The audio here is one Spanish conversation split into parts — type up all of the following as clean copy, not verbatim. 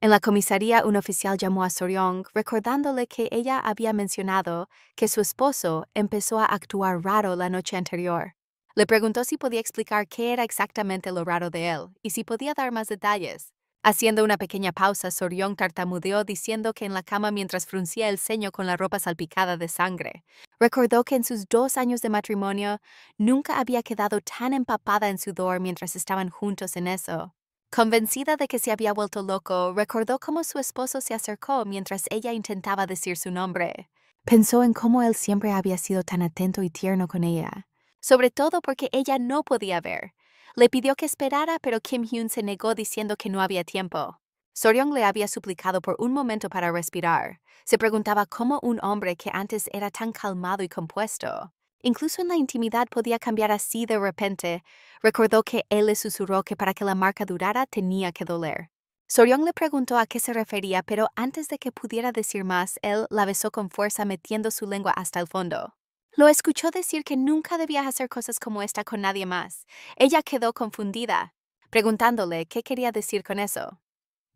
En la comisaría, un oficial llamó a Soryong recordándole que ella había mencionado que su esposo empezó a actuar raro la noche anterior. Le preguntó si podía explicar qué era exactamente lo raro de él y si podía dar más detalles. Haciendo una pequeña pausa, Soryong tartamudeó diciendo que en la cama mientras fruncía el ceño con la ropa salpicada de sangre. Recordó que en sus 2 años de matrimonio nunca había quedado tan empapada en sudor mientras estaban juntos en eso. Convencida de que se había vuelto loco, recordó cómo su esposo se acercó mientras ella intentaba decir su nombre. Pensó en cómo él siempre había sido tan atento y tierno con ella, sobre todo porque ella no podía ver. Le pidió que esperara, pero Kim Hyun se negó diciendo que no había tiempo. Soryong le había suplicado por un momento para respirar. Se preguntaba cómo un hombre que antes era tan calmado y compuesto, incluso en la intimidad, podía cambiar así de repente. Recordó que él le susurró que para que la marca durara tenía que doler. Soryong le preguntó a qué se refería, pero antes de que pudiera decir más, él la besó con fuerza metiendo su lengua hasta el fondo. Lo escuchó decir que nunca debía hacer cosas como esta con nadie más. Ella quedó confundida, preguntándole qué quería decir con eso.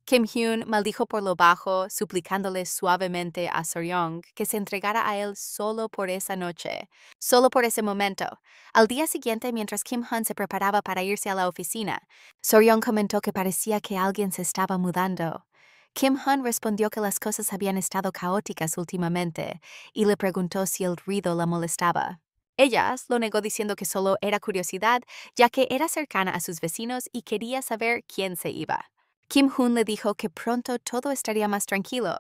Kim Hyun maldijo por lo bajo, suplicándole suavemente a Soryong que se entregara a él solo por esa noche, solo por ese momento. Al día siguiente, mientras Kim Hyun se preparaba para irse a la oficina, Soryong comentó que parecía que alguien se estaba mudando. Kim Hyun respondió que las cosas habían estado caóticas últimamente y le preguntó si el ruido la molestaba. Ella lo negó diciendo que solo era curiosidad, ya que era cercana a sus vecinos y quería saber quién se iba. Kim Hyun le dijo que pronto todo estaría más tranquilo,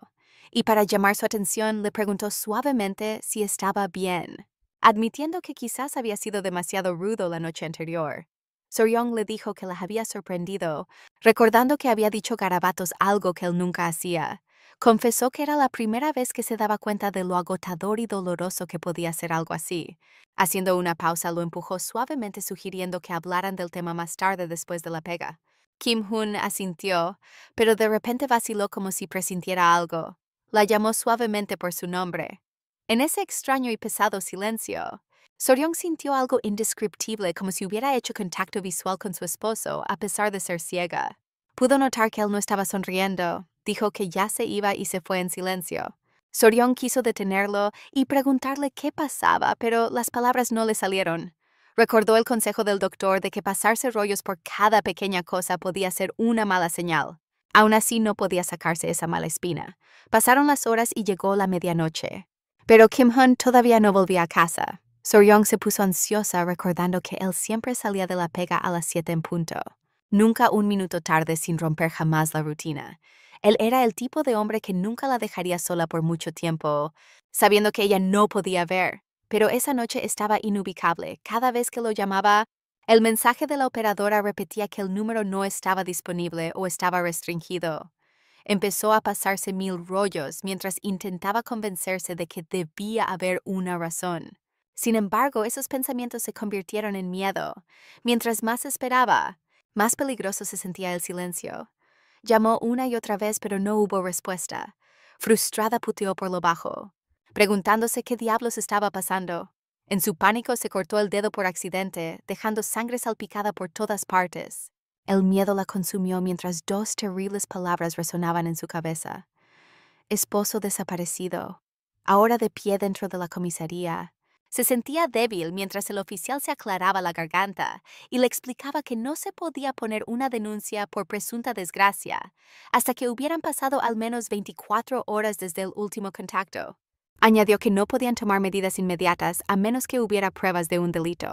y para llamar su atención le preguntó suavemente si estaba bien, admitiendo que quizás había sido demasiado rudo la noche anterior. Soryong le dijo que la había sorprendido, recordando que había dicho garabatos, algo que él nunca hacía. Confesó que era la primera vez que se daba cuenta de lo agotador y doloroso que podía ser algo así. Haciendo una pausa, lo empujó suavemente sugiriendo que hablaran del tema más tarde después de la pega. Kim Hyun asintió, pero de repente vaciló como si presintiera algo. La llamó suavemente por su nombre. En ese extraño y pesado silencio, Soryong sintió algo indescriptible, como si hubiera hecho contacto visual con su esposo a pesar de ser ciega. Pudo notar que él no estaba sonriendo. Dijo que ya se iba y se fue en silencio. Soryong quiso detenerlo y preguntarle qué pasaba, pero las palabras no le salieron. Recordó el consejo del doctor de que pasarse rollos por cada pequeña cosa podía ser una mala señal. Aún así no podía sacarse esa mala espina. Pasaron las horas y llegó la medianoche. Pero Kim Hyun todavía no volvía a casa. Soryong se puso ansiosa recordando que él siempre salía de la pega a las 7 en punto. Nunca un minuto tarde sin romper jamás la rutina. Él era el tipo de hombre que nunca la dejaría sola por mucho tiempo, sabiendo que ella no podía ver. Pero esa noche estaba inubicable. Cada vez que lo llamaba, el mensaje de la operadora repetía que el número no estaba disponible o estaba restringido. Empezó a pasarse 1000 rollos mientras intentaba convencerse de que debía haber una razón. Sin embargo, esos pensamientos se convirtieron en miedo. Mientras más esperaba, más peligroso se sentía el silencio. Llamó una y otra vez, pero no hubo respuesta. Frustrada, puteó por lo bajo, preguntándose qué diablos estaba pasando. En su pánico se cortó el dedo por accidente, dejando sangre salpicada por todas partes. El miedo la consumió mientras 2 terribles palabras resonaban en su cabeza. Esposo desaparecido. Ahora de pie dentro de la comisaría. Se sentía débil mientras el oficial se aclaraba la garganta y le explicaba que no se podía poner una denuncia por presunta desgracia hasta que hubieran pasado al menos 24 horas desde el último contacto. Añadió que no podían tomar medidas inmediatas a menos que hubiera pruebas de un delito.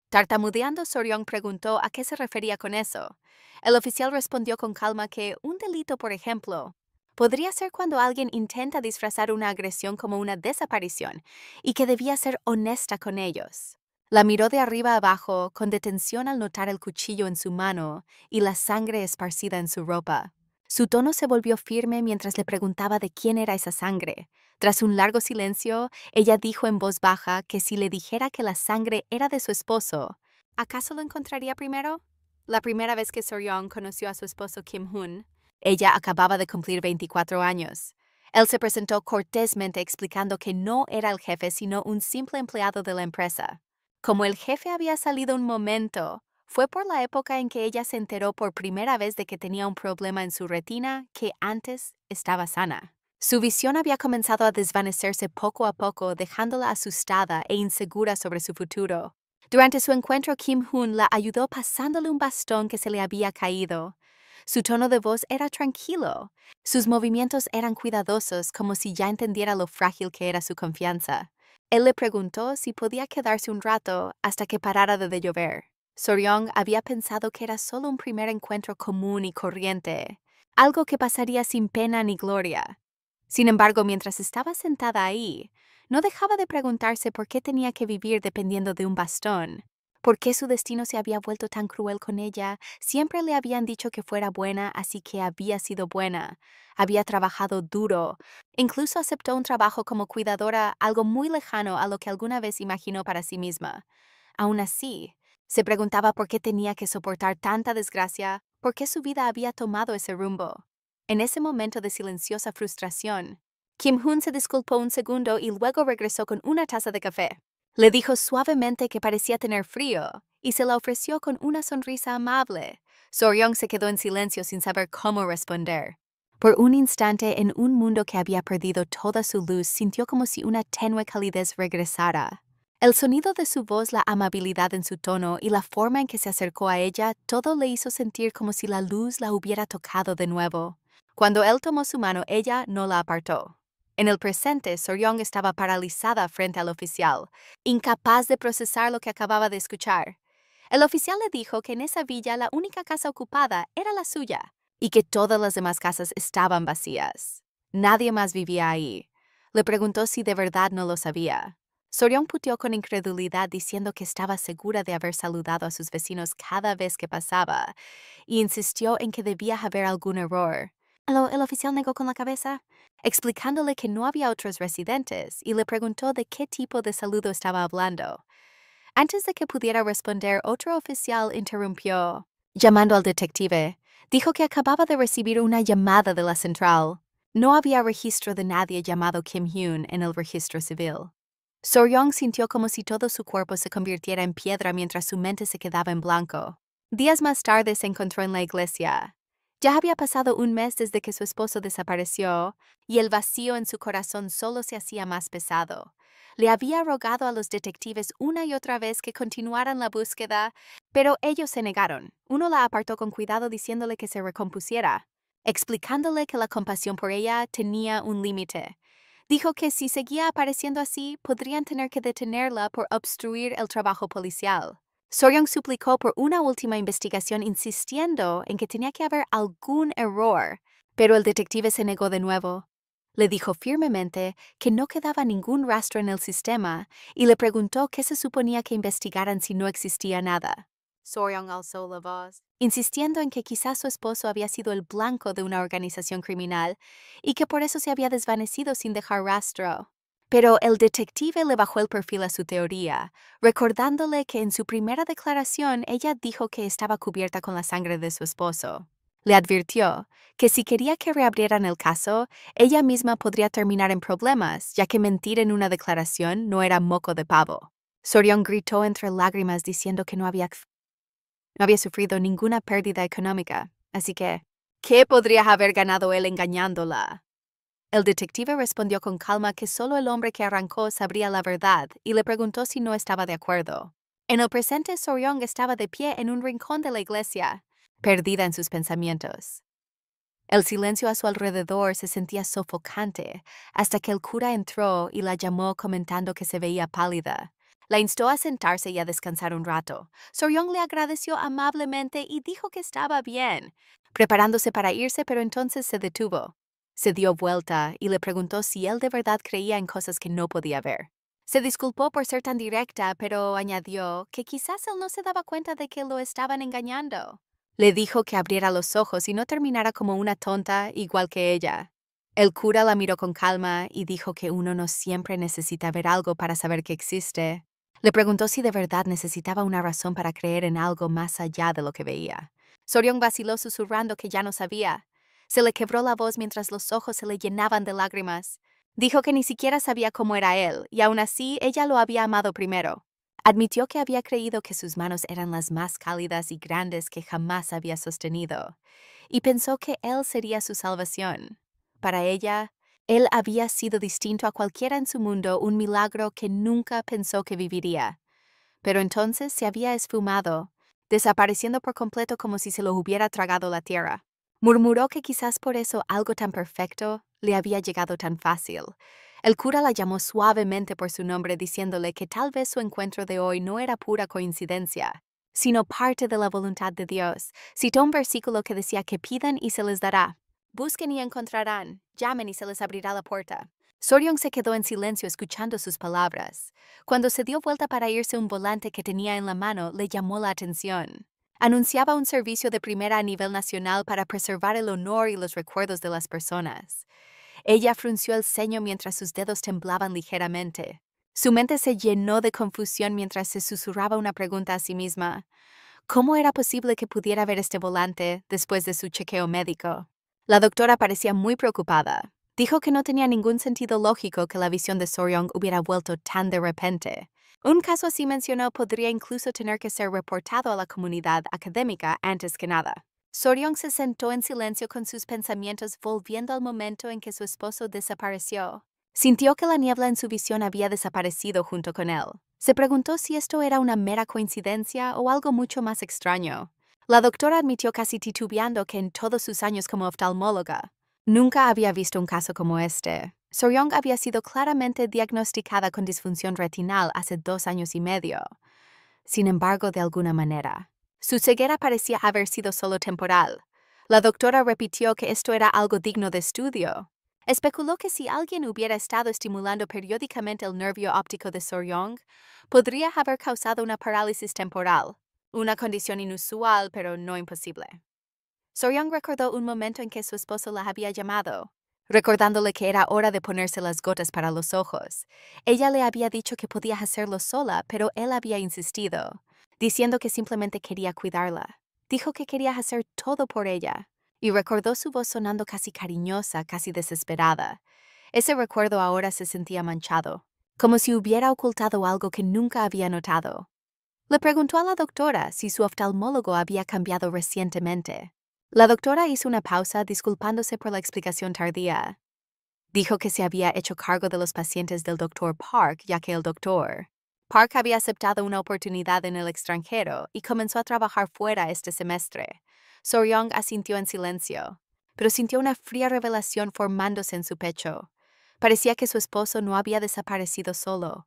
Tartamudeando, Soryong preguntó a qué se refería con eso. El oficial respondió con calma que un delito, por ejemplo, podría ser cuando alguien intenta disfrazar una agresión como una desaparición y que debía ser honesta con ellos. La miró de arriba abajo con detención al notar el cuchillo en su mano y la sangre esparcida en su ropa. Su tono se volvió firme mientras le preguntaba de quién era esa sangre. Tras un largo silencio, ella dijo en voz baja que si le dijera que la sangre era de su esposo, ¿acaso lo encontraría primero? La primera vez que Soryong conoció a su esposo Kim Hyun, ella acababa de cumplir 24 años. Él se presentó cortésmente explicando que no era el jefe sino un simple empleado de la empresa. Como el jefe había salido un momento, Fue por la época en que ella se enteró por primera vez de que tenía un problema en su retina que antes estaba sana. Su visión había comenzado a desvanecerse poco a poco, dejándola asustada e insegura sobre su futuro. Durante su encuentro, Kim-hoon la ayudó pasándole un bastón que se le había caído. Su tono de voz era tranquilo. Sus movimientos eran cuidadosos, como si ya entendiera lo frágil que era su confianza. Él le preguntó si podía quedarse un rato hasta que parara de llover. Soryong había pensado que era solo un primer encuentro común y corriente, algo que pasaría sin pena ni gloria. Sin embargo, mientras estaba sentada ahí, no dejaba de preguntarse por qué tenía que vivir dependiendo de un bastón. ¿Por qué su destino se había vuelto tan cruel con ella? Siempre le habían dicho que fuera buena, así que había sido buena. Había trabajado duro. Incluso aceptó un trabajo como cuidadora, algo muy lejano a lo que alguna vez imaginó para sí misma. Aún así, se preguntaba por qué tenía que soportar tanta desgracia, por qué su vida había tomado ese rumbo. En ese momento de silenciosa frustración, Kim-hoon se disculpó un segundo y luego regresó con una taza de café. Le dijo suavemente que parecía tener frío y se la ofreció con una sonrisa amable. Soryong se quedó en silencio sin saber cómo responder. Por un instante, en un mundo que había perdido toda su luz, sintió como si una tenue calidez regresara. El sonido de su voz, la amabilidad en su tono y la forma en que se acercó a ella, todo le hizo sentir como si la luz la hubiera tocado de nuevo. Cuando él tomó su mano, ella no la apartó. En el presente, Soryong estaba paralizada frente al oficial, incapaz de procesar lo que acababa de escuchar. El oficial le dijo que en esa villa la única casa ocupada era la suya y que todas las demás casas estaban vacías. Nadie más vivía ahí. Le preguntó si de verdad no lo sabía. Soryong puteó con incredulidad diciendo que estaba segura de haber saludado a sus vecinos cada vez que pasaba y insistió en que debía haber algún error. El oficial negó con la cabeza, explicándole que no había otros residentes, y le preguntó de qué tipo de saludo estaba hablando. Antes de que pudiera responder, otro oficial interrumpió. Llamando al detective, dijo que acababa de recibir una llamada de la central. No había registro de nadie llamado Kim-hoon en el registro civil. Soryong sintió como si todo su cuerpo se convirtiera en piedra mientras su mente se quedaba en blanco. Días más tarde se encontró en la iglesia. Ya había pasado un mes desde que su esposo desapareció, y el vacío en su corazón solo se hacía más pesado. Le había rogado a los detectives una y otra vez que continuaran la búsqueda, pero ellos se negaron. Uno la apartó con cuidado diciéndole que se recompusiera, explicándole que la compasión por ella tenía un límite. Dijo que si seguía apareciendo así, podrían tener que detenerla por obstruir el trabajo policial. Soryong suplicó por una última investigación, insistiendo en que tenía que haber algún error, pero el detective se negó de nuevo. Le dijo firmemente que no quedaba ningún rastro en el sistema y le preguntó qué se suponía que investigaran si no existía nada. Soryong alzó la voz, insistiendo en que quizás su esposo había sido el blanco de una organización criminal y que por eso se había desvanecido sin dejar rastro. Pero el detective le bajó el perfil a su teoría, recordándole que en su primera declaración ella dijo que estaba cubierta con la sangre de su esposo. Le advirtió que si quería que reabrieran el caso, ella misma podría terminar en problemas, ya que mentir en una declaración no era moco de pavo. Soryong gritó entre lágrimas diciendo que no había sufrido ninguna pérdida económica, así que, ¿qué podría haber ganado él engañándola? El detective respondió con calma que solo el hombre que arrancó sabría la verdad y le preguntó si no estaba de acuerdo. En el presente, Soryong estaba de pie en un rincón de la iglesia, perdida en sus pensamientos. El silencio a su alrededor se sentía sofocante hasta que el cura entró y la llamó comentando que se veía pálida. La instó a sentarse y a descansar un rato. Soryong le agradeció amablemente y dijo que estaba bien, preparándose para irse, pero entonces se detuvo. Se dio vuelta y le preguntó si él de verdad creía en cosas que no podía ver. Se disculpó por ser tan directa, pero añadió que quizás él no se daba cuenta de que lo estaban engañando. Le dijo que abriera los ojos y no terminara como una tonta igual que ella. El cura la miró con calma y dijo que uno no siempre necesita ver algo para saber que existe. Le preguntó si de verdad necesitaba una razón para creer en algo más allá de lo que veía. Soryong vaciló susurrando que ya no sabía. Se le quebró la voz mientras los ojos se le llenaban de lágrimas. Dijo que ni siquiera sabía cómo era él, y aún así ella lo había amado primero. Admitió que había creído que sus manos eran las más cálidas y grandes que jamás había sostenido, y pensó que él sería su salvación. Para ella, él había sido distinto a cualquiera en su mundo, un milagro que nunca pensó que viviría. Pero entonces se había esfumado, desapareciendo por completo como si se lo hubiera tragado la tierra. Murmuró que quizás por eso algo tan perfecto le había llegado tan fácil. El cura la llamó suavemente por su nombre, diciéndole que tal vez su encuentro de hoy no era pura coincidencia, sino parte de la voluntad de Dios. Citó un versículo que decía que pidan y se les dará. Busquen y encontrarán, llamen y se les abrirá la puerta. Soryong se quedó en silencio escuchando sus palabras. Cuando se dio vuelta para irse, un volante que tenía en la mano le llamó la atención. Anunciaba un servicio de primera a nivel nacional para preservar el honor y los recuerdos de las personas. Ella frunció el ceño mientras sus dedos temblaban ligeramente. Su mente se llenó de confusión mientras se susurraba una pregunta a sí misma. ¿Cómo era posible que pudiera ver este volante después de su chequeo médico? La doctora parecía muy preocupada. Dijo que no tenía ningún sentido lógico que la visión de Soryong hubiera vuelto tan de repente. Un caso así, mencionó, podría incluso tener que ser reportado a la comunidad académica antes que nada. Soryong se sentó en silencio con sus pensamientos, volviendo al momento en que su esposo desapareció. Sintió que la niebla en su visión había desaparecido junto con él. Se preguntó si esto era una mera coincidencia o algo mucho más extraño. La doctora admitió casi titubeando que en todos sus años como oftalmóloga nunca había visto un caso como este. Soryong había sido claramente diagnosticada con disfunción retinal hace 2 años y medio. Sin embargo, de alguna manera, su ceguera parecía haber sido solo temporal. La doctora repitió que esto era algo digno de estudio. Especuló que si alguien hubiera estado estimulando periódicamente el nervio óptico de Soryong, podría haber causado una parálisis temporal, una condición inusual pero no imposible. Soryong recordó un momento en que su esposo la había llamado, recordándole que era hora de ponerse las gotas para los ojos. Ella le había dicho que podía hacerlo sola, pero él había insistido, diciendo que simplemente quería cuidarla. Dijo que quería hacer todo por ella, y recordó su voz sonando casi cariñosa, casi desesperada. Ese recuerdo ahora se sentía manchado, como si hubiera ocultado algo que nunca había notado. Le preguntó a la doctora si su oftalmólogo había cambiado recientemente. La doctora hizo una pausa, disculpándose por la explicación tardía. Dijo que se había hecho cargo de los pacientes del doctor Park, ya que el doctor Park había aceptado una oportunidad en el extranjero y comenzó a trabajar fuera este semestre. Soryong asintió en silencio, pero sintió una fría revelación formándose en su pecho. Parecía que su esposo no había desaparecido solo.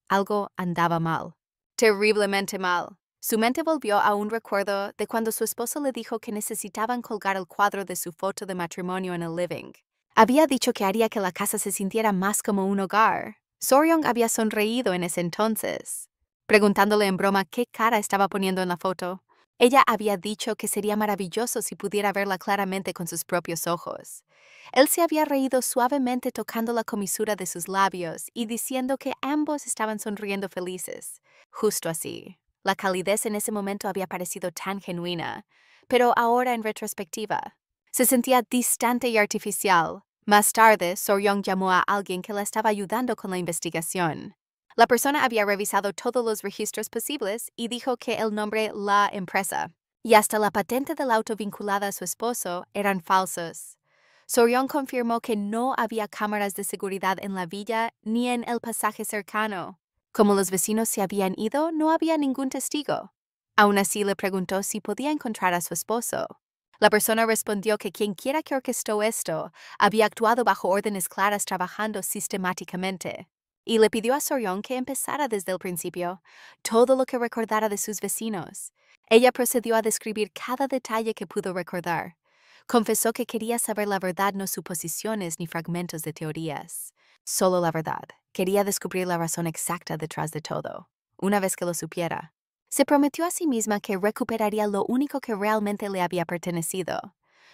Algo andaba mal. Terriblemente mal. Su mente volvió a un recuerdo de cuando su esposo le dijo que necesitaban colgar el cuadro de su foto de matrimonio en el living. Había dicho que haría que la casa se sintiera más como un hogar. Soryong había sonreído en ese entonces, preguntándole en broma qué cara estaba poniendo en la foto. Ella había dicho que sería maravilloso si pudiera verla claramente con sus propios ojos. Él se había reído suavemente, tocando la comisura de sus labios y diciendo que ambos estaban sonriendo felices. Justo así. La calidez en ese momento había parecido tan genuina, pero ahora en retrospectiva, se sentía distante y artificial. Más tarde, Soryong llamó a alguien que la estaba ayudando con la investigación. La persona había revisado todos los registros posibles y dijo que el nombre La Empresa y hasta la patente del auto vinculada a su esposo eran falsos. Soryong confirmó que no había cámaras de seguridad en la villa ni en el pasaje cercano. Como los vecinos se habían ido, no había ningún testigo. Aún así, le preguntó si podía encontrar a su esposo. La persona respondió que quienquiera que orquestó esto había actuado bajo órdenes claras, trabajando sistemáticamente, y le pidió a Soryong que empezara desde el principio, todo lo que recordara de sus vecinos. Ella procedió a describir cada detalle que pudo recordar. Confesó que quería saber la verdad, no suposiciones ni fragmentos de teorías. Solo la verdad. Quería descubrir la razón exacta detrás de todo. Una vez que lo supiera, se prometió a sí misma que recuperaría lo único que realmente le había pertenecido.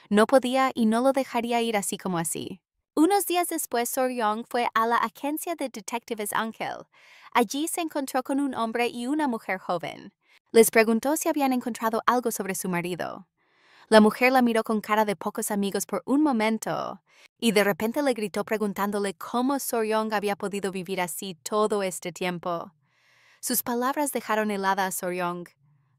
No podía y no lo dejaría ir así como así. Unos días después, Soryong fue a la agencia de detectives Ángel. Allí se encontró con un hombre y una mujer joven. Les preguntó si habían encontrado algo sobre su marido. La mujer la miró con cara de pocos amigos por un momento, y de repente le gritó preguntándole cómo Soryong había podido vivir así todo este tiempo. Sus palabras dejaron helada a Soryong.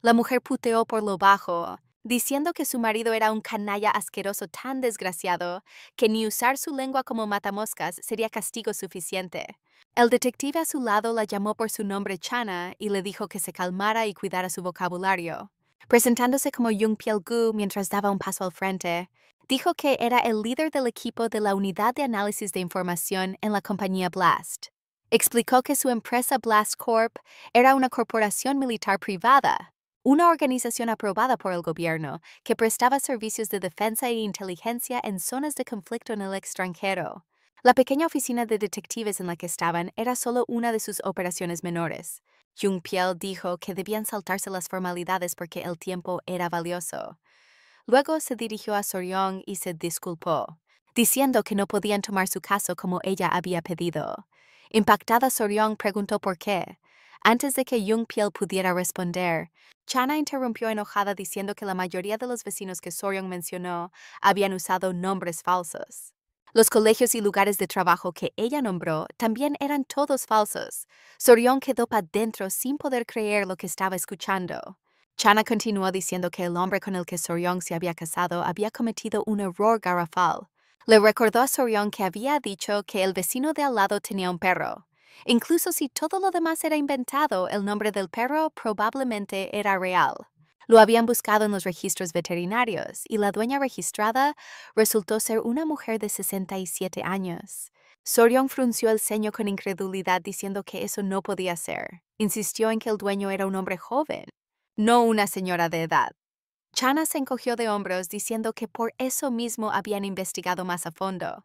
La mujer puteó por lo bajo, diciendo que su marido era un canalla asqueroso tan desgraciado que ni usar su lengua como matamoscas sería castigo suficiente. El detective a su lado la llamó por su nombre Chana y le dijo que se calmara y cuidara su vocabulario. Presentándose como Jung Pyel-gu mientras daba un paso al frente, dijo que era el líder del equipo de la unidad de análisis de información en la compañía Blast. Explicó que su empresa Blast Corp era una corporación militar privada, una organización aprobada por el gobierno que prestaba servicios de defensa e inteligencia en zonas de conflicto en el extranjero. La pequeña oficina de detectives en la que estaban era solo una de sus operaciones menores. Jung Pyel dijo que debían saltarse las formalidades porque el tiempo era valioso. Luego se dirigió a Soryong y se disculpó, diciendo que no podían tomar su caso como ella había pedido. Impactada, Soryong preguntó por qué. Antes de que Jung Pyel pudiera responder, Chana interrumpió enojada diciendo que la mayoría de los vecinos que Soryong mencionó habían usado nombres falsos. Los colegios y lugares de trabajo que ella nombró también eran todos falsos. Soryong quedó para dentro sin poder creer lo que estaba escuchando. Chana continuó diciendo que el hombre con el que Soryong se había casado había cometido un error garrafal. Le recordó a Soryong que había dicho que el vecino de al lado tenía un perro. Incluso si todo lo demás era inventado, el nombre del perro probablemente era real. Lo habían buscado en los registros veterinarios y la dueña registrada resultó ser una mujer de 67 años. Soryong frunció el ceño con incredulidad diciendo que eso no podía ser. Insistió en que el dueño era un hombre joven, no una señora de edad. Chana se encogió de hombros diciendo que por eso mismo habían investigado más a fondo.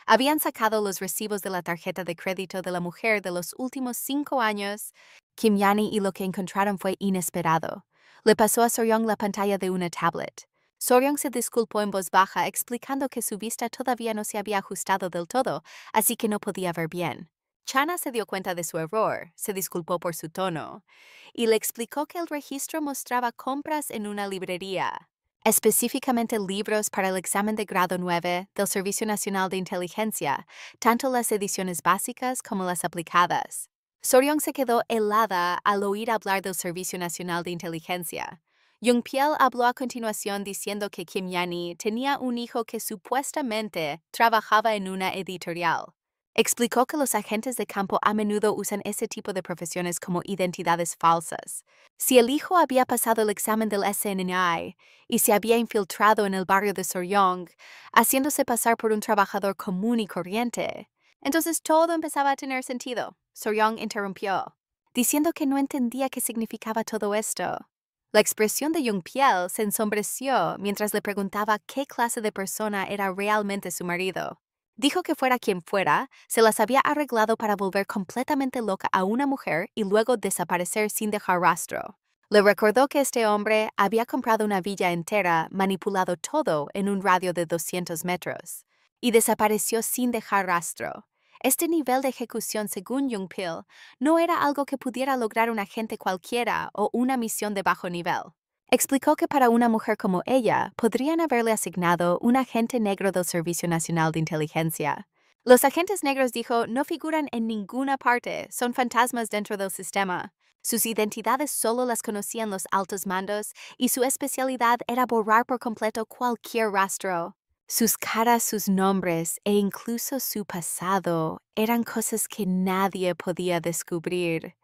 Habían sacado los recibos de la tarjeta de crédito de la mujer de los últimos 5 años, Kim Yani, y lo que encontraron fue inesperado. Le pasó a Soryong la pantalla de una tablet. Soryong se disculpó en voz baja explicando que su vista todavía no se había ajustado del todo, así que no podía ver bien. Chana se dio cuenta de su error, se disculpó por su tono, y le explicó que el registro mostraba compras en una librería, específicamente libros para el examen de grado 9 del Servicio Nacional de Inteligencia, tanto las ediciones básicas como las aplicadas. Soryong se quedó helada al oír hablar del Servicio Nacional de Inteligencia. Jung Pyel habló a continuación diciendo que Kim Yani tenía un hijo que supuestamente trabajaba en una editorial. Explicó que los agentes de campo a menudo usan ese tipo de profesiones como identidades falsas. Si el hijo había pasado el examen del SNI y se había infiltrado en el barrio de Soryong, haciéndose pasar por un trabajador común y corriente, entonces todo empezaba a tener sentido. Soryong interrumpió, diciendo que no entendía qué significaba todo esto. La expresión de Jung Pyel se ensombreció mientras le preguntaba qué clase de persona era realmente su marido. Dijo que fuera quien fuera, se las había arreglado para volver completamente loca a una mujer y luego desaparecer sin dejar rastro. Le recordó que este hombre había comprado una villa entera, manipulado todo en un radio de 200 metros, y desapareció sin dejar rastro. Este nivel de ejecución, según Jung Pyel, no era algo que pudiera lograr un agente cualquiera o una misión de bajo nivel. Explicó que para una mujer como ella, podrían haberle asignado un agente negro del Servicio Nacional de Inteligencia. Los agentes negros, dijo, no figuran en ninguna parte, son fantasmas dentro del sistema. Sus identidades solo las conocían los altos mandos y su especialidad era borrar por completo cualquier rastro. Sus caras, sus nombres e incluso su pasado eran cosas que nadie podía descubrir.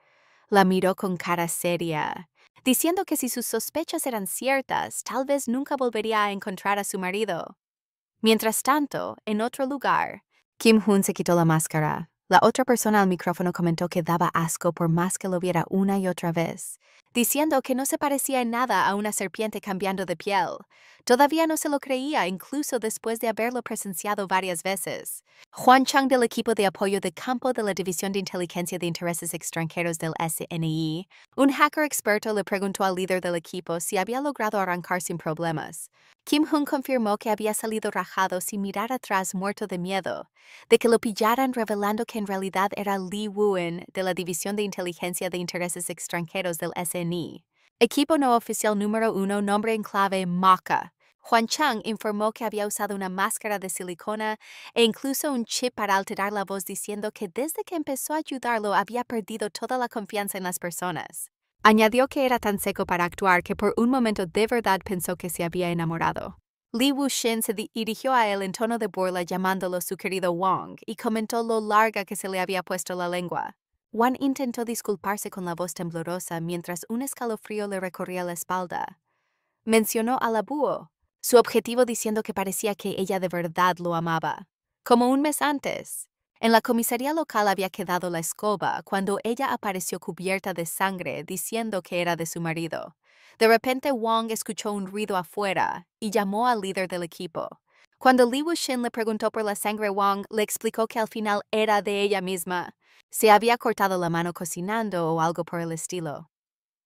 La miró con cara seria, diciendo que si sus sospechas eran ciertas, tal vez nunca volvería a encontrar a su marido. Mientras tanto, en otro lugar, Kim Hoon se quitó la máscara. La otra persona al micrófono comentó que daba asco por más que lo viera una y otra vez, diciendo que no se parecía en nada a una serpiente cambiando de piel. Todavía no se lo creía, incluso después de haberlo presenciado varias veces. Juan Chang, del equipo de apoyo de campo de la División de Inteligencia de Intereses Extranjeros del SNI, un hacker experto, le preguntó al líder del equipo si había logrado arrancar sin problemas. Kim Hoon confirmó que había salido rajado sin mirar atrás, muerto de miedo, de que lo pillaran, revelando que en realidad era Lee Woo-in de la División de Inteligencia de Intereses Extranjeros del SNI. Equipo no oficial número 1, nombre en clave MACA. Huan Chang informó que había usado una máscara de silicona e incluso un chip para alterar la voz diciendo que desde que empezó a ayudarlo había perdido toda la confianza en las personas. Añadió que era tan seco para actuar que por un momento de verdad pensó que se había enamorado. Li Wuxian se dirigió a él en tono de burla llamándolo su querido Wang y comentó lo larga que se le había puesto la lengua. Wang intentó disculparse con la voz temblorosa mientras un escalofrío le recorría la espalda. Mencionó a la búho, su objetivo diciendo que parecía que ella de verdad lo amaba. Como un mes antes, en la comisaría local había quedado la escoba cuando ella apareció cubierta de sangre diciendo que era de su marido. De repente Wang escuchó un ruido afuera y llamó al líder del equipo. Cuando Li Wuxian le preguntó por la sangre, Wang le explicó que al final era de ella misma. Se había cortado la mano cocinando o algo por el estilo.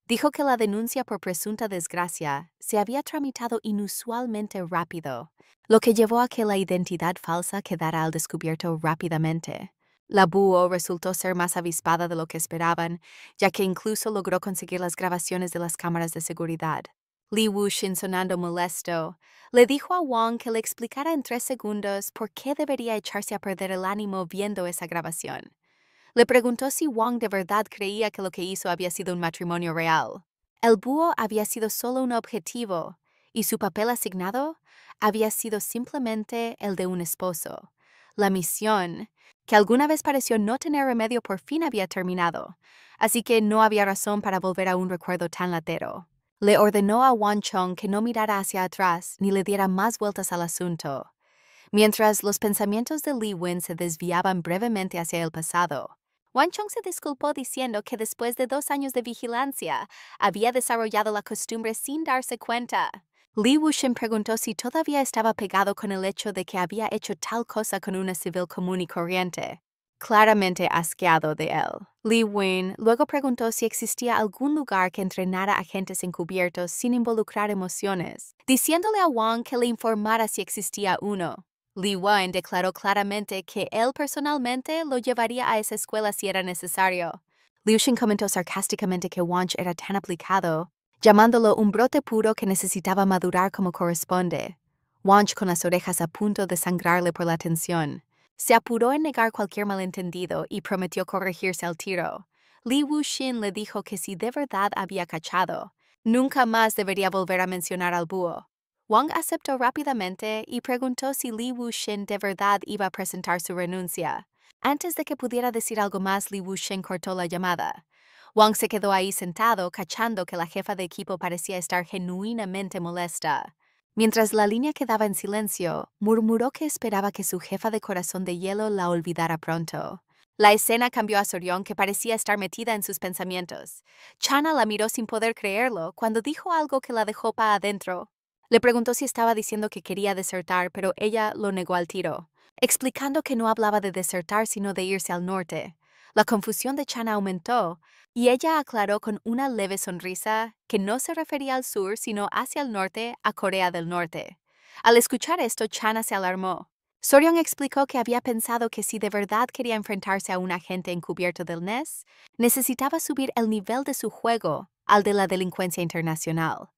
Dijo que la denuncia por presunta desgracia se había tramitado inusualmente rápido, lo que llevó a que la identidad falsa quedara al descubierto rápidamente. La búho resultó ser más avispada de lo que esperaban, ya que incluso logró conseguir las grabaciones de las cámaras de seguridad. Li Wuxian, sonando molesto, le dijo a Wang que le explicara en 3 segundos por qué debería echarse a perder el ánimo viendo esa grabación. Le preguntó si Wang de verdad creía que lo que hizo había sido un matrimonio real. El búho había sido solo un objetivo, y su papel asignado había sido simplemente el de un esposo. La misión, que alguna vez pareció no tener remedio, por fin había terminado, así que no había razón para volver a un recuerdo tan latero. Le ordenó a Wang Chong que no mirara hacia atrás ni le diera más vueltas al asunto. Mientras los pensamientos de Li Wen se desviaban brevemente hacia el pasado, Wang Chong se disculpó diciendo que después de 2 años de vigilancia, había desarrollado la costumbre sin darse cuenta. Li Wuxian preguntó si todavía estaba pegado con el hecho de que había hecho tal cosa con una civil común y corriente. Claramente asqueado de él, Li Wen luego preguntó si existía algún lugar que entrenara agentes encubiertos sin involucrar emociones, diciéndole a Wang que le informara si existía uno. Li Wen declaró claramente que él personalmente lo llevaría a esa escuela si era necesario. Liu Xin comentó sarcásticamente que Wang era tan aplicado, llamándolo un brote puro que necesitaba madurar como corresponde. Wang, con las orejas a punto de sangrarle por la tensión, se apuró en negar cualquier malentendido y prometió corregirse al tiro. Li Wuxian le dijo que si de verdad había cachado, nunca más debería volver a mencionar al búho. Wang aceptó rápidamente y preguntó si Li Wuxian de verdad iba a presentar su renuncia. Antes de que pudiera decir algo más, Li Wuxian cortó la llamada. Wang se quedó ahí sentado, cachando que la jefa de equipo parecía estar genuinamente molesta. Mientras la línea quedaba en silencio, murmuró que esperaba que su jefa de corazón de hielo la olvidara pronto. La escena cambió a Soryong, que parecía estar metida en sus pensamientos. Chana la miró sin poder creerlo cuando dijo algo que la dejó pa' adentro. Le preguntó si estaba diciendo que quería desertar, pero ella lo negó al tiro, explicando que no hablaba de desertar sino de irse al norte. La confusión de Chana aumentó, y ella aclaró con una leve sonrisa que no se refería al sur sino hacia el norte, a Corea del Norte. Al escuchar esto, Chana se alarmó. Soryong explicó que había pensado que si de verdad quería enfrentarse a un agente encubierto del NES, necesitaba subir el nivel de su juego al de la delincuencia internacional.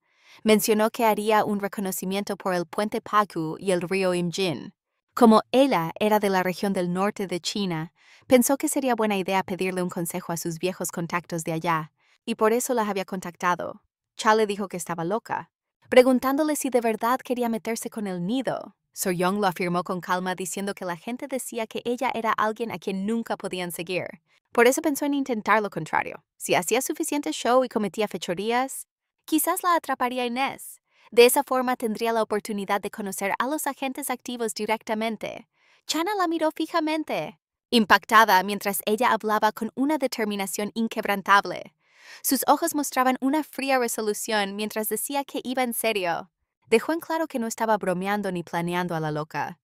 Mencionó que haría un reconocimiento por el puente Paku y el río Imjin. Como ella era de la región del norte de China, pensó que sería buena idea pedirle un consejo a sus viejos contactos de allá, y por eso la había contactado. Cha le dijo que estaba loca, preguntándole si de verdad quería meterse con el nido. Soryong lo afirmó con calma, diciendo que la gente decía que ella era alguien a quien nunca podían seguir. Por eso pensó en intentar lo contrario. Si hacía suficiente show y cometía fechorías, quizás la atraparía Inés. De esa forma tendría la oportunidad de conocer a los agentes activos directamente. Chana la miró fijamente, impactada mientras ella hablaba con una determinación inquebrantable. Sus ojos mostraban una fría resolución mientras decía que iba en serio. Dejó en claro que no estaba bromeando ni planeando a la loca.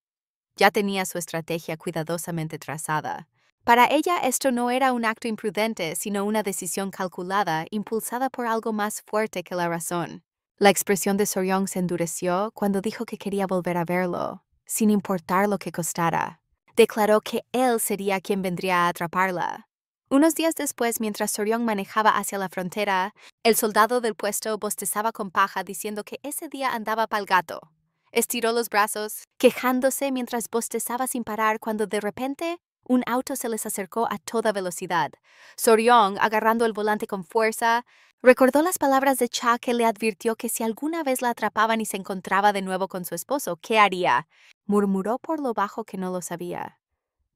Ya tenía su estrategia cuidadosamente trazada. Para ella esto no era un acto imprudente, sino una decisión calculada, impulsada por algo más fuerte que la razón. La expresión de Soryong se endureció cuando dijo que quería volver a verlo, sin importar lo que costara. Declaró que él sería quien vendría a atraparla. Unos días después, mientras Soryong manejaba hacia la frontera, el soldado del puesto bostezaba con paja diciendo que ese día andaba pa'l gato. Estiró los brazos, quejándose mientras bostezaba sin parar cuando de repente un auto se les acercó a toda velocidad. Soryong, agarrando el volante con fuerza, recordó las palabras de Cha que le advirtió que si alguna vez la atrapaban y se encontraba de nuevo con su esposo, ¿qué haría? Murmuró por lo bajo que no lo sabía.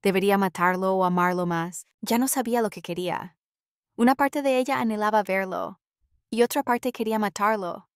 ¿Debería matarlo o amarlo más? Ya no sabía lo que quería. Una parte de ella anhelaba verlo, y otra parte quería matarlo.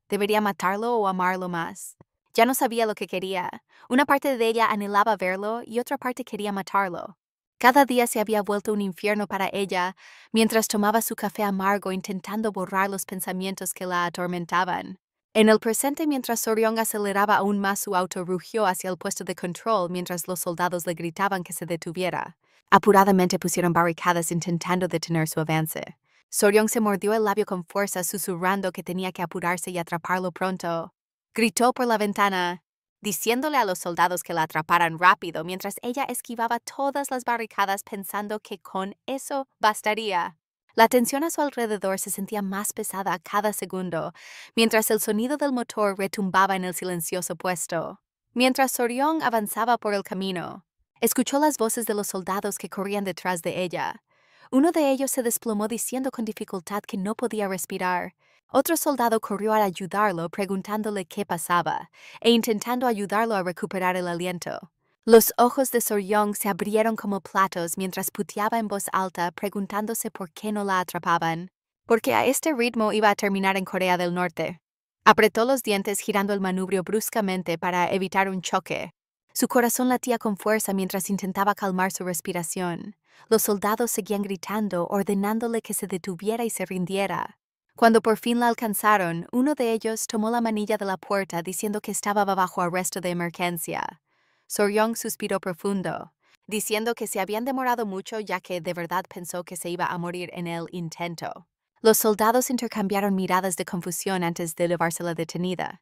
¿Debería matarlo o amarlo más? Ya no sabía lo que quería. Una parte de ella anhelaba verlo y otra parte quería matarlo. Cada día se había vuelto un infierno para ella mientras tomaba su café amargo intentando borrar los pensamientos que la atormentaban. En el presente, mientras Soryong aceleraba aún más su auto, rugió hacia el puesto de control mientras los soldados le gritaban que se detuviera. Apuradamente pusieron barricadas intentando detener su avance. Soryong se mordió el labio con fuerza, susurrando que tenía que apurarse y atraparlo pronto. Gritó por la ventana, diciéndole a los soldados que la atraparan rápido mientras ella esquivaba todas las barricadas pensando que con eso bastaría. La tensión a su alrededor se sentía más pesada a cada segundo, mientras el sonido del motor retumbaba en el silencioso puesto. Mientras Soryong avanzaba por el camino, escuchó las voces de los soldados que corrían detrás de ella. Uno de ellos se desplomó diciendo con dificultad que no podía respirar. Otro soldado corrió a ayudarlo preguntándole qué pasaba e intentando ayudarlo a recuperar el aliento. Los ojos de Soryong se abrieron como platos mientras puteaba en voz alta preguntándose por qué no la atrapaban. Porque a este ritmo iba a terminar en Corea del Norte. Apretó los dientes girando el manubrio bruscamente para evitar un choque. Su corazón latía con fuerza mientras intentaba calmar su respiración. Los soldados seguían gritando, ordenándole que se detuviera y se rindiera. Cuando por fin la alcanzaron, uno de ellos tomó la manilla de la puerta diciendo que estaba bajo arresto de emergencia. Soryong suspiró profundo, diciendo que se habían demorado mucho ya que de verdad pensó que se iba a morir en el intento. Los soldados intercambiaron miradas de confusión antes de llevársela detenida.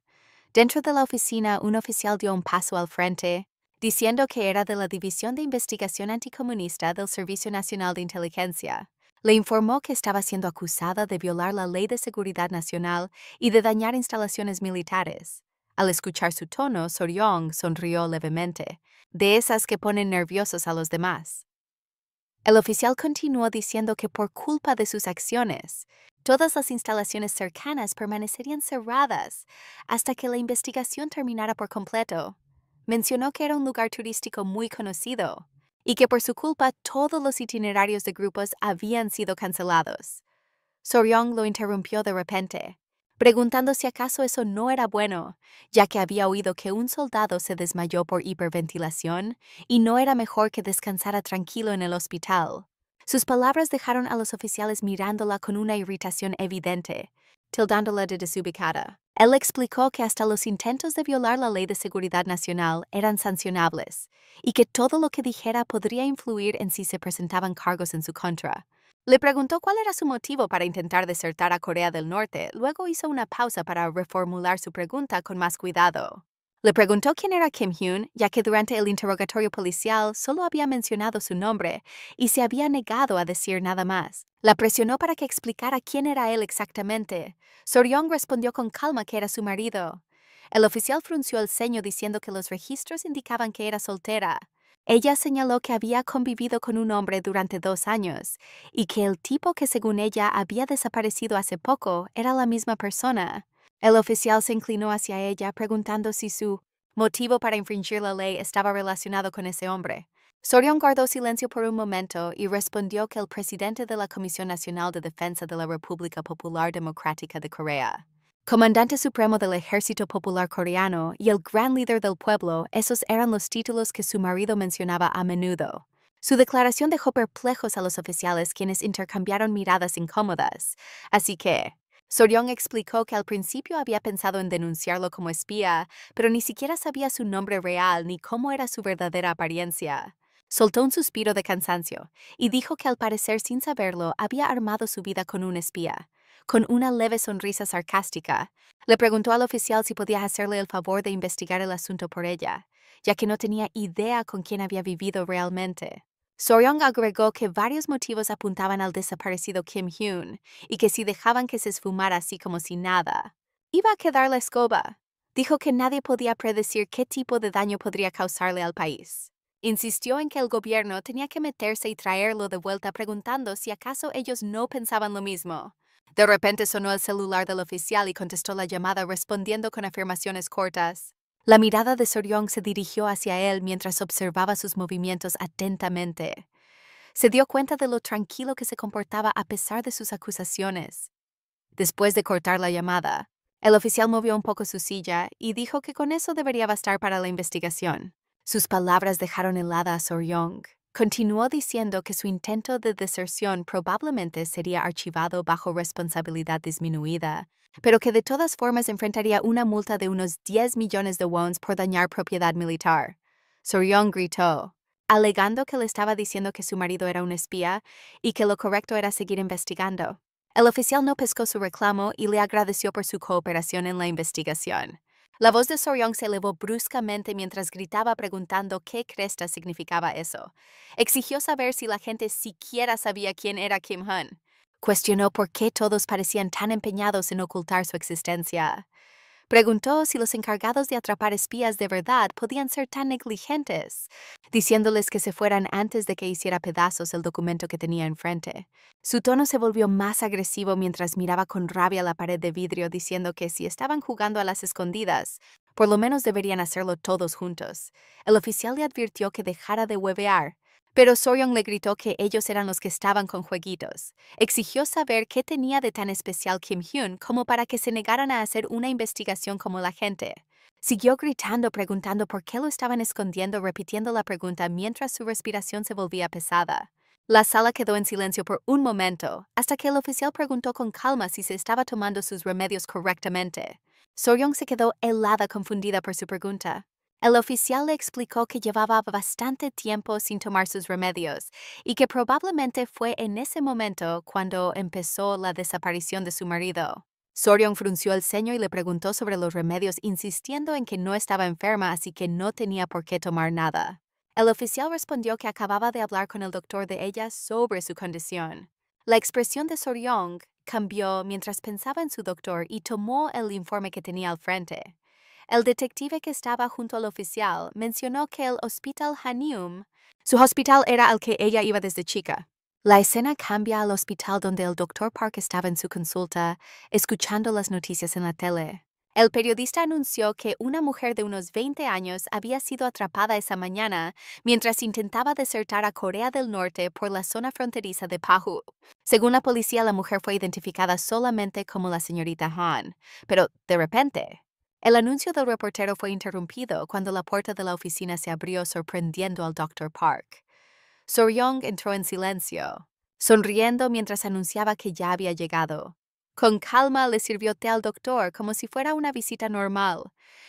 Dentro de la oficina, un oficial dio un paso al frente, diciendo que era de la División de Investigación Anticomunista del Servicio Nacional de Inteligencia. Le informó que estaba siendo acusada de violar la Ley de Seguridad Nacional y de dañar instalaciones militares. Al escuchar su tono, Soryong sonrió levemente, de esas que ponen nerviosos a los demás. El oficial continuó diciendo que por culpa de sus acciones, todas las instalaciones cercanas permanecerían cerradas hasta que la investigación terminara por completo. Mencionó que era un lugar turístico muy conocido y que por su culpa todos los itinerarios de grupos habían sido cancelados. Soryong lo interrumpió de repente, preguntando si acaso eso no era bueno, ya que había oído que un soldado se desmayó por hiperventilación y no era mejor que descansara tranquilo en el hospital. Sus palabras dejaron a los oficiales mirándola con una irritación evidente, tildándola de desubicada. Él explicó que hasta los intentos de violar la Ley de Seguridad Nacional eran sancionables, y que todo lo que dijera podría influir en si se presentaban cargos en su contra. Le preguntó cuál era su motivo para intentar desertar a Corea del Norte, luego hizo una pausa para reformular su pregunta con más cuidado. Le preguntó quién era Kim Hyun, ya que durante el interrogatorio policial solo había mencionado su nombre y se había negado a decir nada más. La presionó para que explicara quién era él exactamente. Soryong respondió con calma que era su marido. El oficial frunció el ceño diciendo que los registros indicaban que era soltera. Ella señaló que había convivido con un hombre durante 2 años y que el tipo que según ella había desaparecido hace poco era la misma persona. El oficial se inclinó hacia ella preguntando si su motivo para infringir la ley estaba relacionado con ese hombre. Soryong guardó silencio por un momento y respondió que el presidente de la Comisión Nacional de Defensa de la República Popular Democrática de Corea, Comandante Supremo del Ejército Popular Coreano y el gran líder del pueblo, esos eran los títulos que su marido mencionaba a menudo. Su declaración dejó perplejos a los oficiales, quienes intercambiaron miradas incómodas. Así que Soryong explicó que al principio había pensado en denunciarlo como espía, pero ni siquiera sabía su nombre real ni cómo era su verdadera apariencia. Soltó un suspiro de cansancio y dijo que al parecer sin saberlo había armado su vida con un espía. Con una leve sonrisa sarcástica, le preguntó al oficial si podía hacerle el favor de investigar el asunto por ella, ya que no tenía idea con quién había vivido realmente. Soryong agregó que varios motivos apuntaban al desaparecido Kim Hyun y que si dejaban que se esfumara así como si nada, iba a quedar la escoba. Dijo que nadie podía predecir qué tipo de daño podría causarle al país. Insistió en que el gobierno tenía que meterse y traerlo de vuelta preguntando si acaso ellos no pensaban lo mismo. De repente sonó el celular del oficial y contestó la llamada respondiendo con afirmaciones cortas. La mirada de Soryong se dirigió hacia él mientras observaba sus movimientos atentamente. Se dio cuenta de lo tranquilo que se comportaba a pesar de sus acusaciones. Después de cortar la llamada, el oficial movió un poco su silla y dijo que con eso debería bastar para la investigación. Sus palabras dejaron helada a Soryong. Continuó diciendo que su intento de deserción probablemente sería archivado bajo responsabilidad disminuida, pero que de todas formas enfrentaría una multa de unos 10 millones de wons por dañar propiedad militar. Soryong gritó, alegando que le estaba diciendo que su marido era un espía y que lo correcto era seguir investigando. El oficial no pescó su reclamo y le agradeció por su cooperación en la investigación. La voz de Soryong se elevó bruscamente mientras gritaba preguntando qué cresta significaba eso. Exigió saber si la gente siquiera sabía quién era Kim Hun. Cuestionó por qué todos parecían tan empeñados en ocultar su existencia. Preguntó si los encargados de atrapar espías de verdad podían ser tan negligentes, diciéndoles que se fueran antes de que hiciera pedazos el documento que tenía enfrente. Su tono se volvió más agresivo mientras miraba con rabia la pared de vidrio diciendo que si estaban jugando a las escondidas, por lo menos deberían hacerlo todos juntos. El oficial le advirtió que dejara de huevear, pero Soryong le gritó que ellos eran los que estaban con jueguitos. Exigió saber qué tenía de tan especial Kim Hyun como para que se negaran a hacer una investigación como la gente. Siguió gritando preguntando por qué lo estaban escondiendo, repitiendo la pregunta mientras su respiración se volvía pesada. La sala quedó en silencio por un momento, hasta que el oficial preguntó con calma si se estaba tomando sus remedios correctamente. Soryong se quedó helada, confundida por su pregunta. El oficial le explicó que llevaba bastante tiempo sin tomar sus remedios y que probablemente fue en ese momento cuando empezó la desaparición de su marido. Soryong frunció el ceño y le preguntó sobre los remedios, insistiendo en que no estaba enferma, así que no tenía por qué tomar nada. El oficial respondió que acababa de hablar con el doctor de ella sobre su condición. La expresión de Soryong cambió mientras pensaba en su doctor y tomó el informe que tenía al frente. El detective que estaba junto al oficial mencionó que el Hospital Hanium, su hospital era al que ella iba desde chica. La escena cambia al hospital donde el Dr. Park estaba en su consulta, escuchando las noticias en la tele. El periodista anunció que una mujer de unos 20 años había sido atrapada esa mañana mientras intentaba desertar a Corea del Norte por la zona fronteriza de Paju. Según la policía, la mujer fue identificada solamente como la señorita Han, pero de repente, el anuncio del reportero fue interrumpido cuando la puerta de la oficina se abrió sorprendiendo al Dr. Park. Soryong entró en silencio, sonriendo mientras anunciaba que ya había llegado. Con calma le sirvió té al doctor como si fuera una visita normal.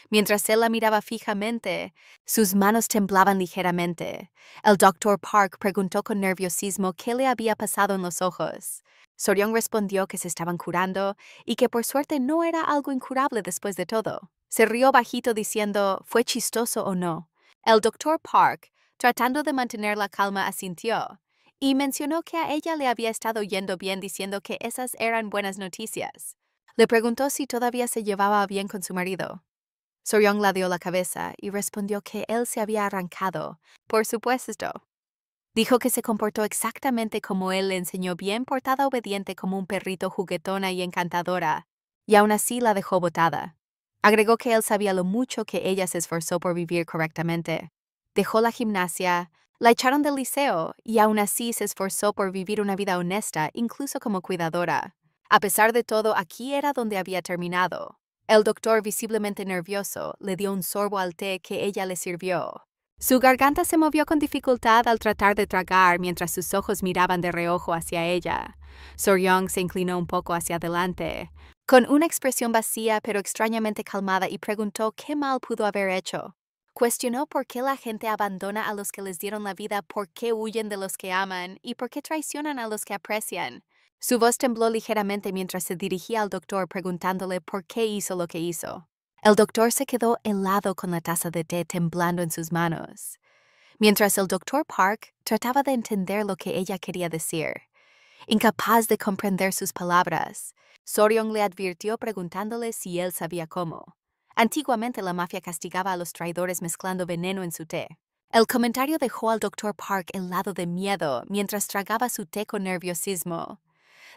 Mientras él la miraba fijamente, sus manos temblaban ligeramente. El Dr. Park preguntó con nerviosismo qué le había pasado en los ojos. Soryong respondió que se estaban curando y que por suerte no era algo incurable después de todo. Se rió bajito diciendo, ¿fue chistoso o no? El Dr. Park, tratando de mantener la calma, asintió y mencionó que a ella le había estado yendo bien diciendo que esas eran buenas noticias. Le preguntó si todavía se llevaba bien con su marido. Soryong la dio la cabeza y respondió que él se había arrancado, por supuesto. Dijo que se comportó exactamente como él le enseñó, bien portada, obediente como un perrito, juguetona y encantadora, y aún así la dejó botada. Agregó que él sabía lo mucho que ella se esforzó por vivir correctamente. Dejó la gimnasia, la echaron del liceo y aún así se esforzó por vivir una vida honesta, incluso como cuidadora. A pesar de todo, aquí era donde había terminado. El doctor, visiblemente nervioso, le dio un sorbo al té que ella le sirvió. Su garganta se movió con dificultad al tratar de tragar mientras sus ojos miraban de reojo hacia ella. Soryong se inclinó un poco hacia adelante, con una expresión vacía pero extrañamente calmada, y preguntó qué mal pudo haber hecho. Cuestionó por qué la gente abandona a los que les dieron la vida, por qué huyen de los que aman y por qué traicionan a los que aprecian. Su voz tembló ligeramente mientras se dirigía al doctor preguntándole por qué hizo lo que hizo. El doctor se quedó helado con la taza de té temblando en sus manos, mientras el Dr. Park trataba de entender lo que ella quería decir. Incapaz de comprender sus palabras, Soryong le advirtió preguntándole si él sabía cómo. Antiguamente la mafia castigaba a los traidores mezclando veneno en su té. El comentario dejó al Dr. Park helado de miedo mientras tragaba su té con nerviosismo.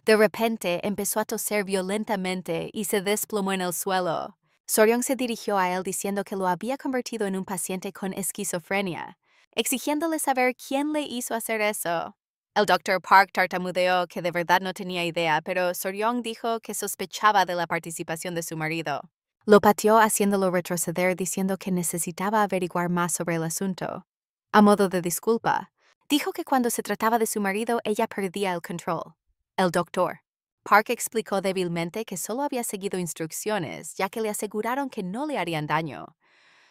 De repente empezó a toser violentamente y se desplomó en el suelo. Soryong se dirigió a él diciendo que lo había convertido en un paciente con esquizofrenia, exigiéndole saber quién le hizo hacer eso. El Dr. Park tartamudeó que de verdad no tenía idea, pero Soryong dijo que sospechaba de la participación de su marido. Lo pateó haciéndolo retroceder diciendo que necesitaba averiguar más sobre el asunto. A modo de disculpa, dijo que cuando se trataba de su marido ella perdía el control. El doctor Park explicó débilmente que solo había seguido instrucciones, ya que le aseguraron que no le harían daño.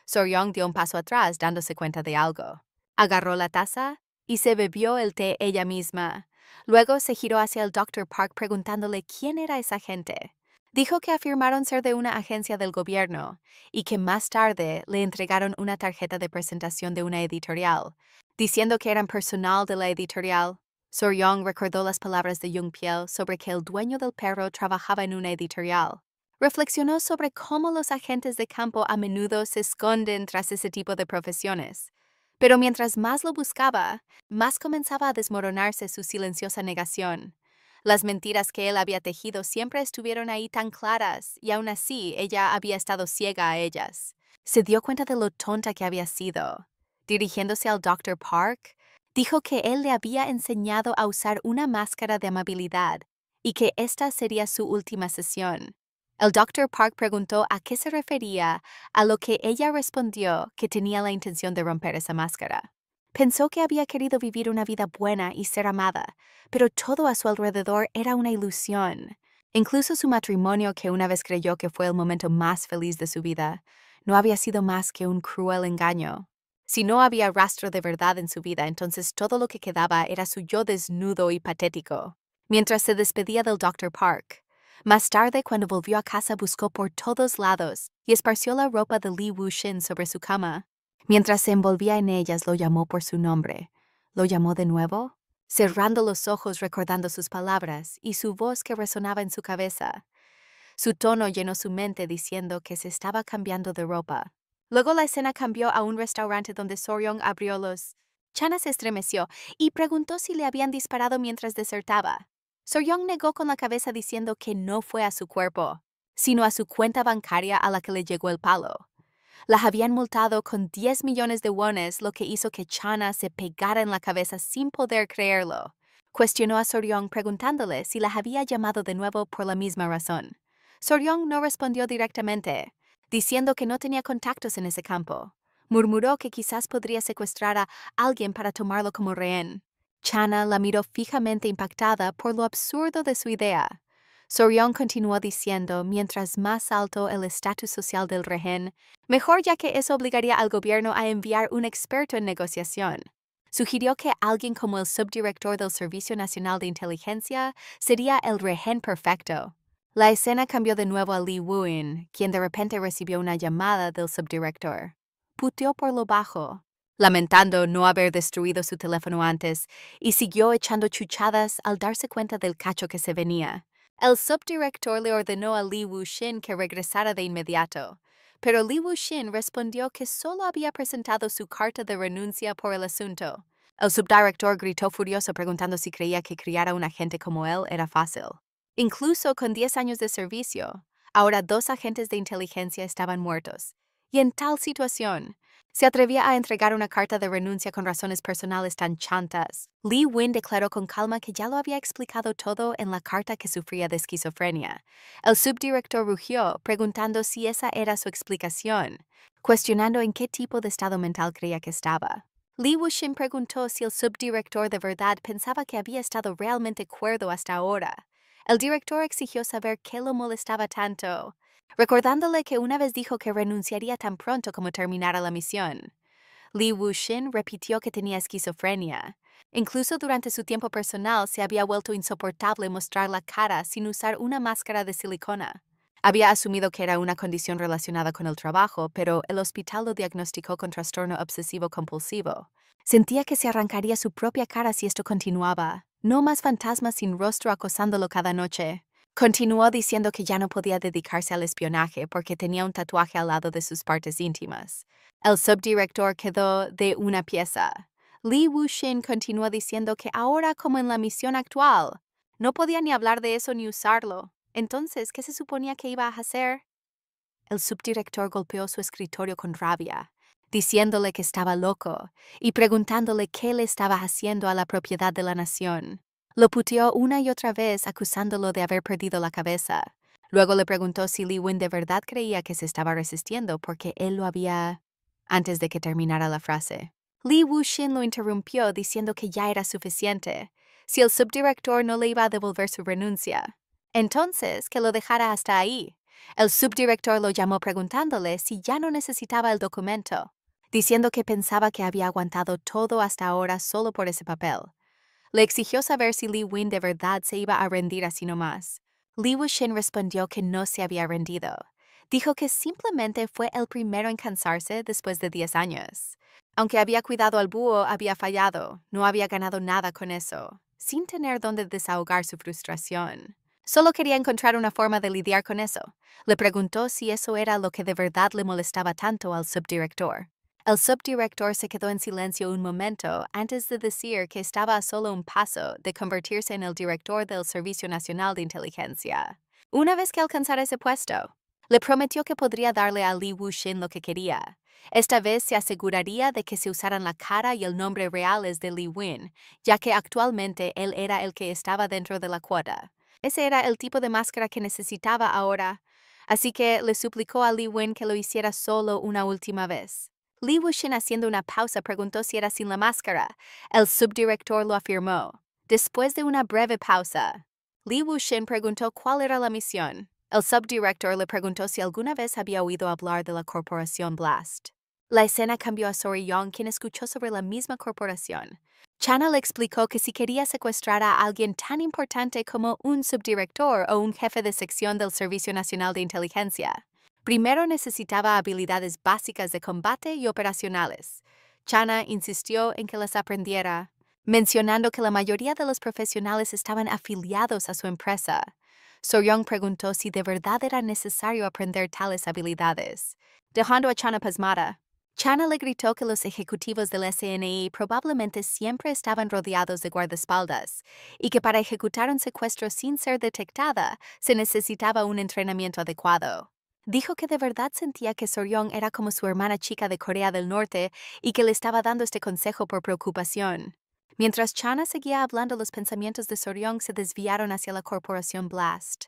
Soryong dio un paso atrás dándose cuenta de algo. Agarró la taza y se bebió el té ella misma. Luego se giró hacia el Dr. Park preguntándole quién era esa gente. Dijo que afirmaron ser de una agencia del gobierno y que más tarde le entregaron una tarjeta de presentación de una editorial, diciendo que eran personal de la editorial. Soryong recordó las palabras de Jung Piel sobre que el dueño del perro trabajaba en una editorial. Reflexionó sobre cómo los agentes de campo a menudo se esconden tras ese tipo de profesiones. Pero mientras más lo buscaba, más comenzaba a desmoronarse su silenciosa negación. Las mentiras que él había tejido siempre estuvieron ahí tan claras, y aún así ella había estado ciega a ellas. Se dio cuenta de lo tonta que había sido. Dirigiéndose al Dr. Park, dijo que él le había enseñado a usar una máscara de amabilidad y que esta sería su última sesión. El Dr. Park preguntó a qué se refería, a lo que ella respondió que tenía la intención de romper esa máscara. Pensó que había querido vivir una vida buena y ser amada, pero todo a su alrededor era una ilusión. Incluso su matrimonio, que una vez creyó que fue el momento más feliz de su vida, no había sido más que un cruel engaño. Si no había rastro de verdad en su vida, entonces todo lo que quedaba era su yo desnudo y patético. Mientras se despedía del Dr. Park, más tarde, cuando volvió a casa, buscó por todos lados y esparció la ropa de Lee Woo-shin sobre su cama. Mientras se envolvía en ellas, lo llamó por su nombre. ¿Lo llamó de nuevo? Cerrando los ojos recordando sus palabras y su voz que resonaba en su cabeza. Su tono llenó su mente diciendo que se estaba cambiando de ropa. Luego la escena cambió a un restaurante donde Soryong abrió los... Chana se estremeció y preguntó si le habían disparado mientras desertaba. Soryong negó con la cabeza diciendo que no fue a su cuerpo, sino a su cuenta bancaria a la que le llegó el palo. La habían multado con 10 millones de wones, lo que hizo que Chana se pegara en la cabeza sin poder creerlo. Cuestionó a Soryong preguntándole si la había llamado de nuevo por la misma razón. Soryong no respondió directamente, diciendo que no tenía contactos en ese campo. Murmuró que quizás podría secuestrar a alguien para tomarlo como rehén. Chana la miró fijamente impactada por lo absurdo de su idea. Soryong continuó diciendo, mientras más alto el estatus social del rehén, mejor, ya que eso obligaría al gobierno a enviar un experto en negociación. Sugirió que alguien como el subdirector del Servicio Nacional de Inteligencia sería el rehén perfecto. La escena cambió de nuevo a Lee Woo-in, quien de repente recibió una llamada del subdirector. Puteó por lo bajo, lamentando no haber destruido su teléfono antes, y siguió echando chuchadas al darse cuenta del cacho que se venía. El subdirector le ordenó a Lee Woo-shin que regresara de inmediato, pero Lee Woo-shin respondió que solo había presentado su carta de renuncia por el asunto. El subdirector gritó furioso preguntando si creía que criar a un agente como él era fácil. Incluso con 10 años de servicio, ahora 2 agentes de inteligencia estaban muertos. Y en tal situación, se atrevía a entregar una carta de renuncia con razones personales tan chantas. Lee Win declaró con calma que ya lo había explicado todo en la carta, que sufría de esquizofrenia. El subdirector rugió, preguntando si esa era su explicación, cuestionando en qué tipo de estado mental creía que estaba. Lee Woo-shin preguntó si el subdirector de verdad pensaba que había estado realmente cuerdo hasta ahora. El director exigió saber qué lo molestaba tanto, recordándole que una vez dijo que renunciaría tan pronto como terminara la misión. Lee Woo-shin repitió que tenía esquizofrenia. Incluso durante su tiempo personal se había vuelto insoportable mostrar la cara sin usar una máscara de silicona. Había asumido que era una condición relacionada con el trabajo, pero el hospital lo diagnosticó con trastorno obsesivo-compulsivo. Sentía que se arrancaría su propia cara si esto continuaba. No más fantasmas sin rostro acosándolo cada noche. Continuó diciendo que ya no podía dedicarse al espionaje porque tenía un tatuaje al lado de sus partes íntimas. El subdirector quedó de una pieza. Li Wuxin continuó diciendo que ahora, como en la misión actual, no podía ni hablar de eso ni usarlo. Entonces, ¿qué se suponía que iba a hacer? El subdirector golpeó su escritorio con rabia, diciéndole que estaba loco y preguntándole qué le estaba haciendo a la propiedad de la nación. Lo puteó una y otra vez acusándolo de haber perdido la cabeza. Luego le preguntó si Li Wen de verdad creía que se estaba resistiendo porque él lo había... Antes de que terminara la frase, Li Wuxin lo interrumpió diciendo que ya era suficiente, si el subdirector no le iba a devolver su renuncia. Entonces, que lo dejara hasta ahí. El subdirector lo llamó preguntándole si ya no necesitaba el documento, diciendo que pensaba que había aguantado todo hasta ahora solo por ese papel. Le exigió saber si Li Wen de verdad se iba a rendir así nomás. Li Wuxin respondió que no se había rendido. Dijo que simplemente fue el primero en cansarse después de 10 años. Aunque había cuidado al búho, había fallado. No había ganado nada con eso, sin tener dónde desahogar su frustración. Solo quería encontrar una forma de lidiar con eso. Le preguntó si eso era lo que de verdad le molestaba tanto al subdirector. El subdirector se quedó en silencio un momento antes de decir que estaba a solo un paso de convertirse en el director del Servicio Nacional de Inteligencia. Una vez que alcanzara ese puesto, le prometió que podría darle a Li Wuxin lo que quería. Esta vez se aseguraría de que se usaran la cara y el nombre reales de Li Wen, ya que actualmente él era el que estaba dentro de la cuota. Ese era el tipo de máscara que necesitaba ahora, así que le suplicó a Li Wen que lo hiciera solo una última vez. Li Wuxin, haciendo una pausa, preguntó si era sin la máscara. El subdirector lo afirmó. Después de una breve pausa, Li Wuxin preguntó cuál era la misión. El subdirector le preguntó si alguna vez había oído hablar de la corporación Blast. La escena cambió a Soryong, quien escuchó sobre la misma corporación. Chana le explicó que si quería secuestrar a alguien tan importante como un subdirector o un jefe de sección del Servicio Nacional de Inteligencia, primero necesitaba habilidades básicas de combate y operacionales. Chana insistió en que las aprendiera, mencionando que la mayoría de los profesionales estaban afiliados a su empresa. Soryong preguntó si de verdad era necesario aprender tales habilidades, dejando a Chana pasmada. Chana le gritó que los ejecutivos del SNI probablemente siempre estaban rodeados de guardaespaldas y que para ejecutar un secuestro sin ser detectada se necesitaba un entrenamiento adecuado. Dijo que de verdad sentía que Soryong era como su hermana chica de Corea del Norte y que le estaba dando este consejo por preocupación. Mientras Chana seguía hablando, los pensamientos de Soryong se desviaron hacia la corporación Blast.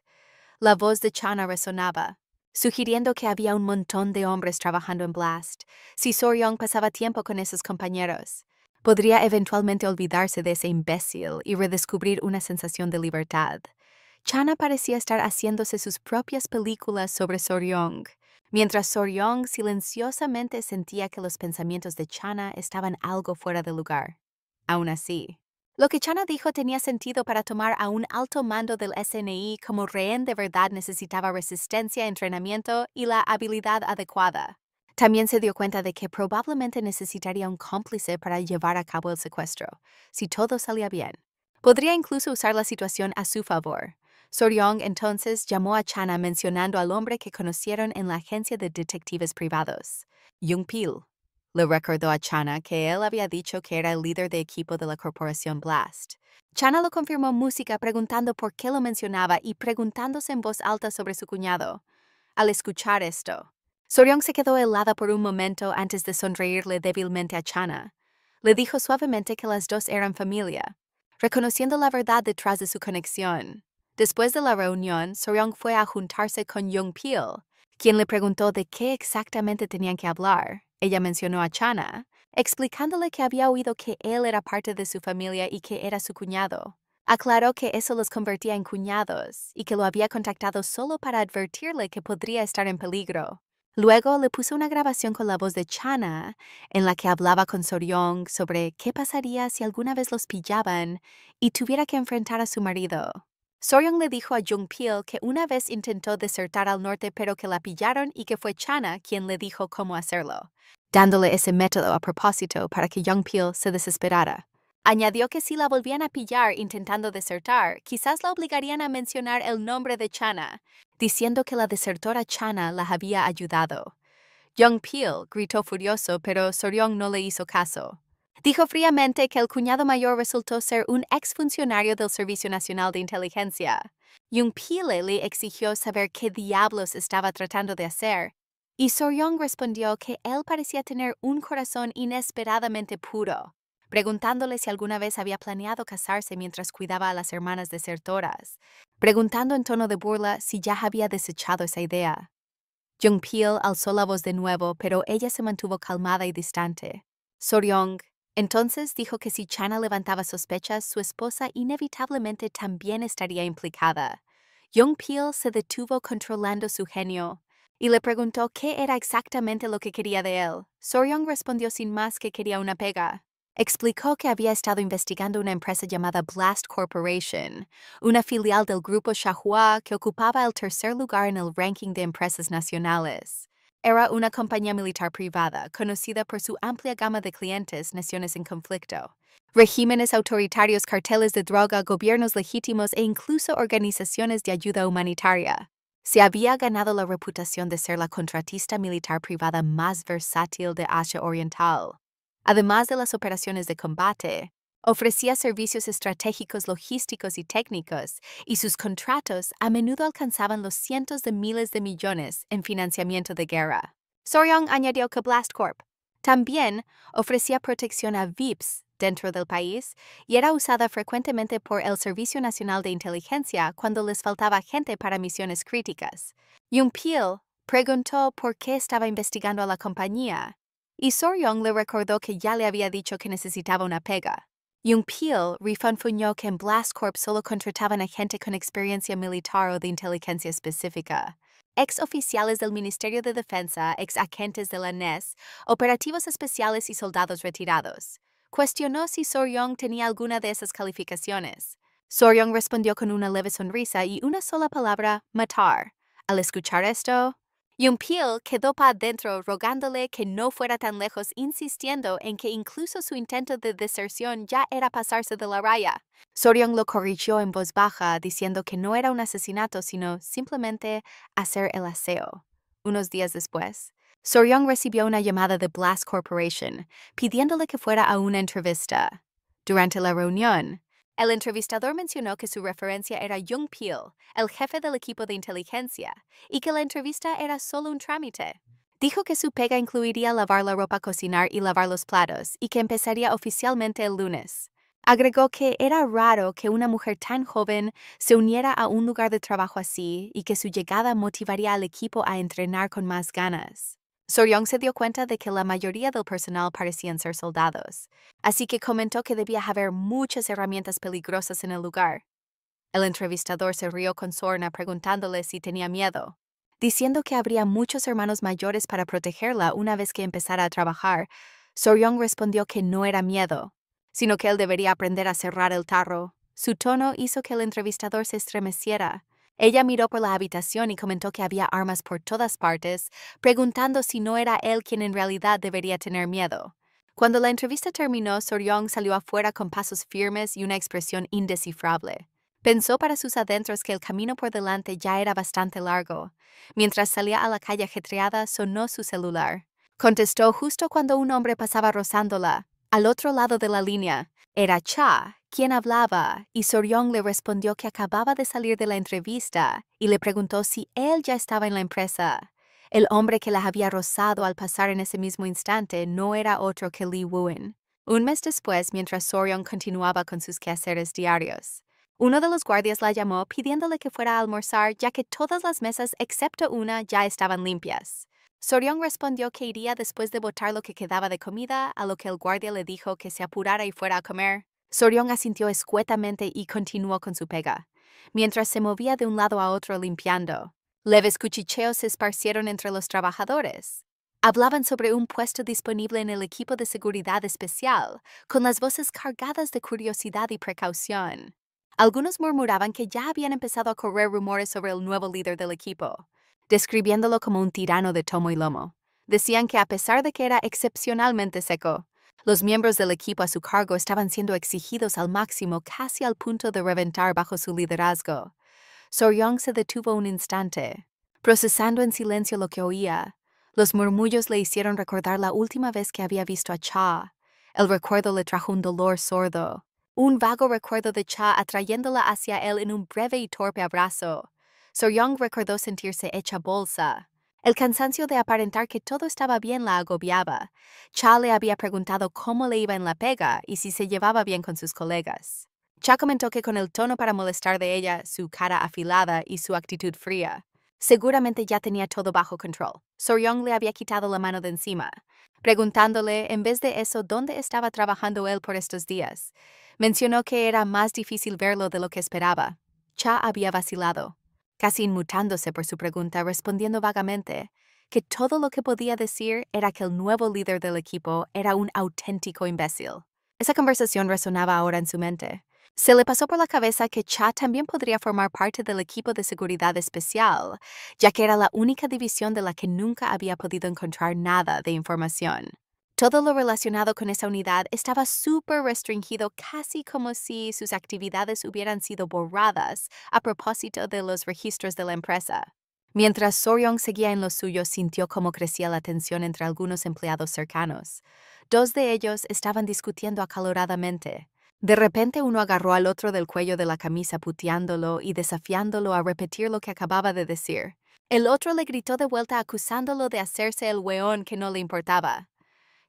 La voz de Chana resonaba, sugiriendo que había un montón de hombres trabajando en Blast. Si Soryong pasaba tiempo con esos compañeros, podría eventualmente olvidarse de ese imbécil y redescubrir una sensación de libertad. Chana parecía estar haciéndose sus propias películas sobre Soryong, mientras Soryong silenciosamente sentía que los pensamientos de Chana estaban algo fuera de lugar. Aún así, lo que Chana dijo tenía sentido. Para tomar a un alto mando del SNI como rehén de verdad necesitaba resistencia, entrenamiento y la habilidad adecuada. También se dio cuenta de que probablemente necesitaría un cómplice para llevar a cabo el secuestro, si todo salía bien. Podría incluso usar la situación a su favor. Soryong entonces llamó a Chana mencionando al hombre que conocieron en la agencia de detectives privados, Jung Pil. Le recordó a Chana que él había dicho que era el líder de equipo de la corporación Blast. Chana lo confirmó música preguntando por qué lo mencionaba y preguntándose en voz alta sobre su cuñado. Al escuchar esto, Soryong se quedó helada por un momento antes de sonreírle débilmente a Chana. Le dijo suavemente que las dos eran familia, reconociendo la verdad detrás de su conexión. Después de la reunión, Soryong fue a juntarse con Jung Pil, quien le preguntó de qué exactamente tenían que hablar. Ella mencionó a Chana, explicándole que había oído que él era parte de su familia y que era su cuñado. Aclaró que eso los convertía en cuñados y que lo había contactado solo para advertirle que podría estar en peligro. Luego le puso una grabación con la voz de Chana, en la que hablaba con Soryong sobre qué pasaría si alguna vez los pillaban y tuviera que enfrentar a su marido. Soryong le dijo a Jung Pil que una vez intentó desertar al norte pero que la pillaron y que fue Chana quien le dijo cómo hacerlo, dándole ese método a propósito para que Jung Pil se desesperara. Añadió que si la volvían a pillar intentando desertar, quizás la obligarían a mencionar el nombre de Chana, diciendo que la desertora Chana la había ayudado. Young Peel gritó furioso, pero Soryong no le hizo caso. Dijo fríamente que el cuñado mayor resultó ser un exfuncionario del Servicio Nacional de Inteligencia. Young Peel le exigió saber qué diablos estaba tratando de hacer, y Soryong respondió que él parecía tener un corazón inesperadamente puro, preguntándole si alguna vez había planeado casarse mientras cuidaba a las hermanas desertoras, preguntando en tono de burla si ya había desechado esa idea. Young Peel alzó la voz de nuevo, pero ella se mantuvo calmada y distante. Soryong entonces dijo que si Chana levantaba sospechas, su esposa inevitablemente también estaría implicada. Young Peel se detuvo controlando su genio y le preguntó qué era exactamente lo que quería de él. Soryong respondió sin más que quería una pega. Explicó que había estado investigando una empresa llamada Blast Corporation, una filial del grupo Shahua que ocupaba el tercer lugar en el ranking de empresas nacionales. Era una compañía militar privada, conocida por su amplia gama de clientes, naciones en conflicto, regímenes autoritarios, carteles de droga, gobiernos legítimos e incluso organizaciones de ayuda humanitaria. Se había ganado la reputación de ser la contratista militar privada más versátil de Asia Oriental. Además de las operaciones de combate, ofrecía servicios estratégicos, logísticos y técnicos, y sus contratos a menudo alcanzaban los cientos de miles de millones en financiamiento de guerra. Soryong añadió que Blast Corp también ofrecía protección a VIPs dentro del país y era usada frecuentemente por el Servicio Nacional de Inteligencia cuando les faltaba gente para misiones críticas. Young Peel preguntó por qué estaba investigando a la compañía, y Soryong le recordó que ya le había dicho que necesitaba una pega. Young Peel refunfuñó que en Blast Corp solo contrataban a gente con experiencia militar o de inteligencia específica. Ex oficiales del Ministerio de Defensa, ex agentes de la NES, operativos especiales y soldados retirados. Cuestionó si Soryong tenía alguna de esas calificaciones. Soryong respondió con una leve sonrisa y una sola palabra: matar. Al escuchar esto, Young Peel quedó para adentro rogándole que no fuera tan lejos, insistiendo en que incluso su intento de deserción ya era pasarse de la raya. Soryong lo corrigió en voz baja, diciendo que no era un asesinato, sino simplemente hacer el aseo. Unos días después, Soryong recibió una llamada de Blast Corporation, pidiéndole que fuera a una entrevista. Durante la reunión, el entrevistador mencionó que su referencia era Young Peel, el jefe del equipo de inteligencia, y que la entrevista era solo un trámite. Dijo que su pega incluiría lavar la ropa, cocinar y lavar los platos, y que empezaría oficialmente el lunes. Agregó que era raro que una mujer tan joven se uniera a un lugar de trabajo así y que su llegada motivaría al equipo a entrenar con más ganas. Soryong se dio cuenta de que la mayoría del personal parecían ser soldados, así que comentó que debía haber muchas herramientas peligrosas en el lugar. El entrevistador se rió con sorna preguntándole si tenía miedo, diciendo que habría muchos hermanos mayores para protegerla una vez que empezara a trabajar. Soryong respondió que no era miedo, sino que él debería aprender a cerrar el tarro. Su tono hizo que el entrevistador se estremeciera. Ella miró por la habitación y comentó que había armas por todas partes, preguntando si no era él quien en realidad debería tener miedo. Cuando la entrevista terminó, Soryong salió afuera con pasos firmes y una expresión indescifrable. Pensó para sus adentros que el camino por delante ya era bastante largo. Mientras salía a la calle ajetreada, sonó su celular. Contestó justo cuando un hombre pasaba rozándola, al otro lado de la línea. Era Cha quien hablaba, y Soryong le respondió que acababa de salir de la entrevista y le preguntó si él ya estaba en la empresa. El hombre que la había rozado al pasar en ese mismo instante no era otro que Lee Woo-in. Un mes después, mientras Soryong continuaba con sus quehaceres diarios, uno de los guardias la llamó pidiéndole que fuera a almorzar, ya que todas las mesas excepto una ya estaban limpias. Soryong respondió que iría después de botar lo que quedaba de comida, a lo que el guardia le dijo que se apurara y fuera a comer. Soryong asintió escuetamente y continuó con su pega, mientras se movía de un lado a otro limpiando. Leves cuchicheos se esparcieron entre los trabajadores. Hablaban sobre un puesto disponible en el equipo de seguridad especial, con las voces cargadas de curiosidad y precaución. Algunos murmuraban que ya habían empezado a correr rumores sobre el nuevo líder del equipo, describiéndolo como un tirano de tomo y lomo. Decían que a pesar de que era excepcionalmente seco, Los miembros del equipo a su cargo estaban siendo exigidos al máximo, casi al punto de reventar bajo su liderazgo. So-young se detuvo un instante, procesando en silencio lo que oía. Los murmullos le hicieron recordar la última vez que había visto a Cha. El recuerdo le trajo un dolor sordo. Un vago recuerdo de Cha atrayéndola hacia él en un breve y torpe abrazo. So-young recordó sentirse hecha bolsa. El cansancio de aparentar que todo estaba bien la agobiaba. Cha le había preguntado cómo le iba en la pega y si se llevaba bien con sus colegas. Cha comentó que con el tono para molestar de ella, su cara afilada y su actitud fría, seguramente ya tenía todo bajo control. So-young le había quitado la mano de encima, preguntándole en vez de eso dónde estaba trabajando él por estos días. Mencionó que era más difícil verlo de lo que esperaba. Cha había vacilado, casi inmutándose por su pregunta, respondiendo vagamente que todo lo que podía decir era que el nuevo líder del equipo era un auténtico imbécil. Esa conversación resonaba ahora en su mente. Se le pasó por la cabeza que Cha también podría formar parte del equipo de seguridad especial, ya que era la única división de la que nunca había podido encontrar nada de información. Todo lo relacionado con esa unidad estaba súper restringido, casi como si sus actividades hubieran sido borradas a propósito de los registros de la empresa. Mientras So-young seguía en lo suyo, sintió cómo crecía la tensión entre algunos empleados cercanos. Dos de ellos estaban discutiendo acaloradamente. De repente uno agarró al otro del cuello de la camisa puteándolo y desafiándolo a repetir lo que acababa de decir. El otro le gritó de vuelta acusándolo de hacerse el weón que no le importaba.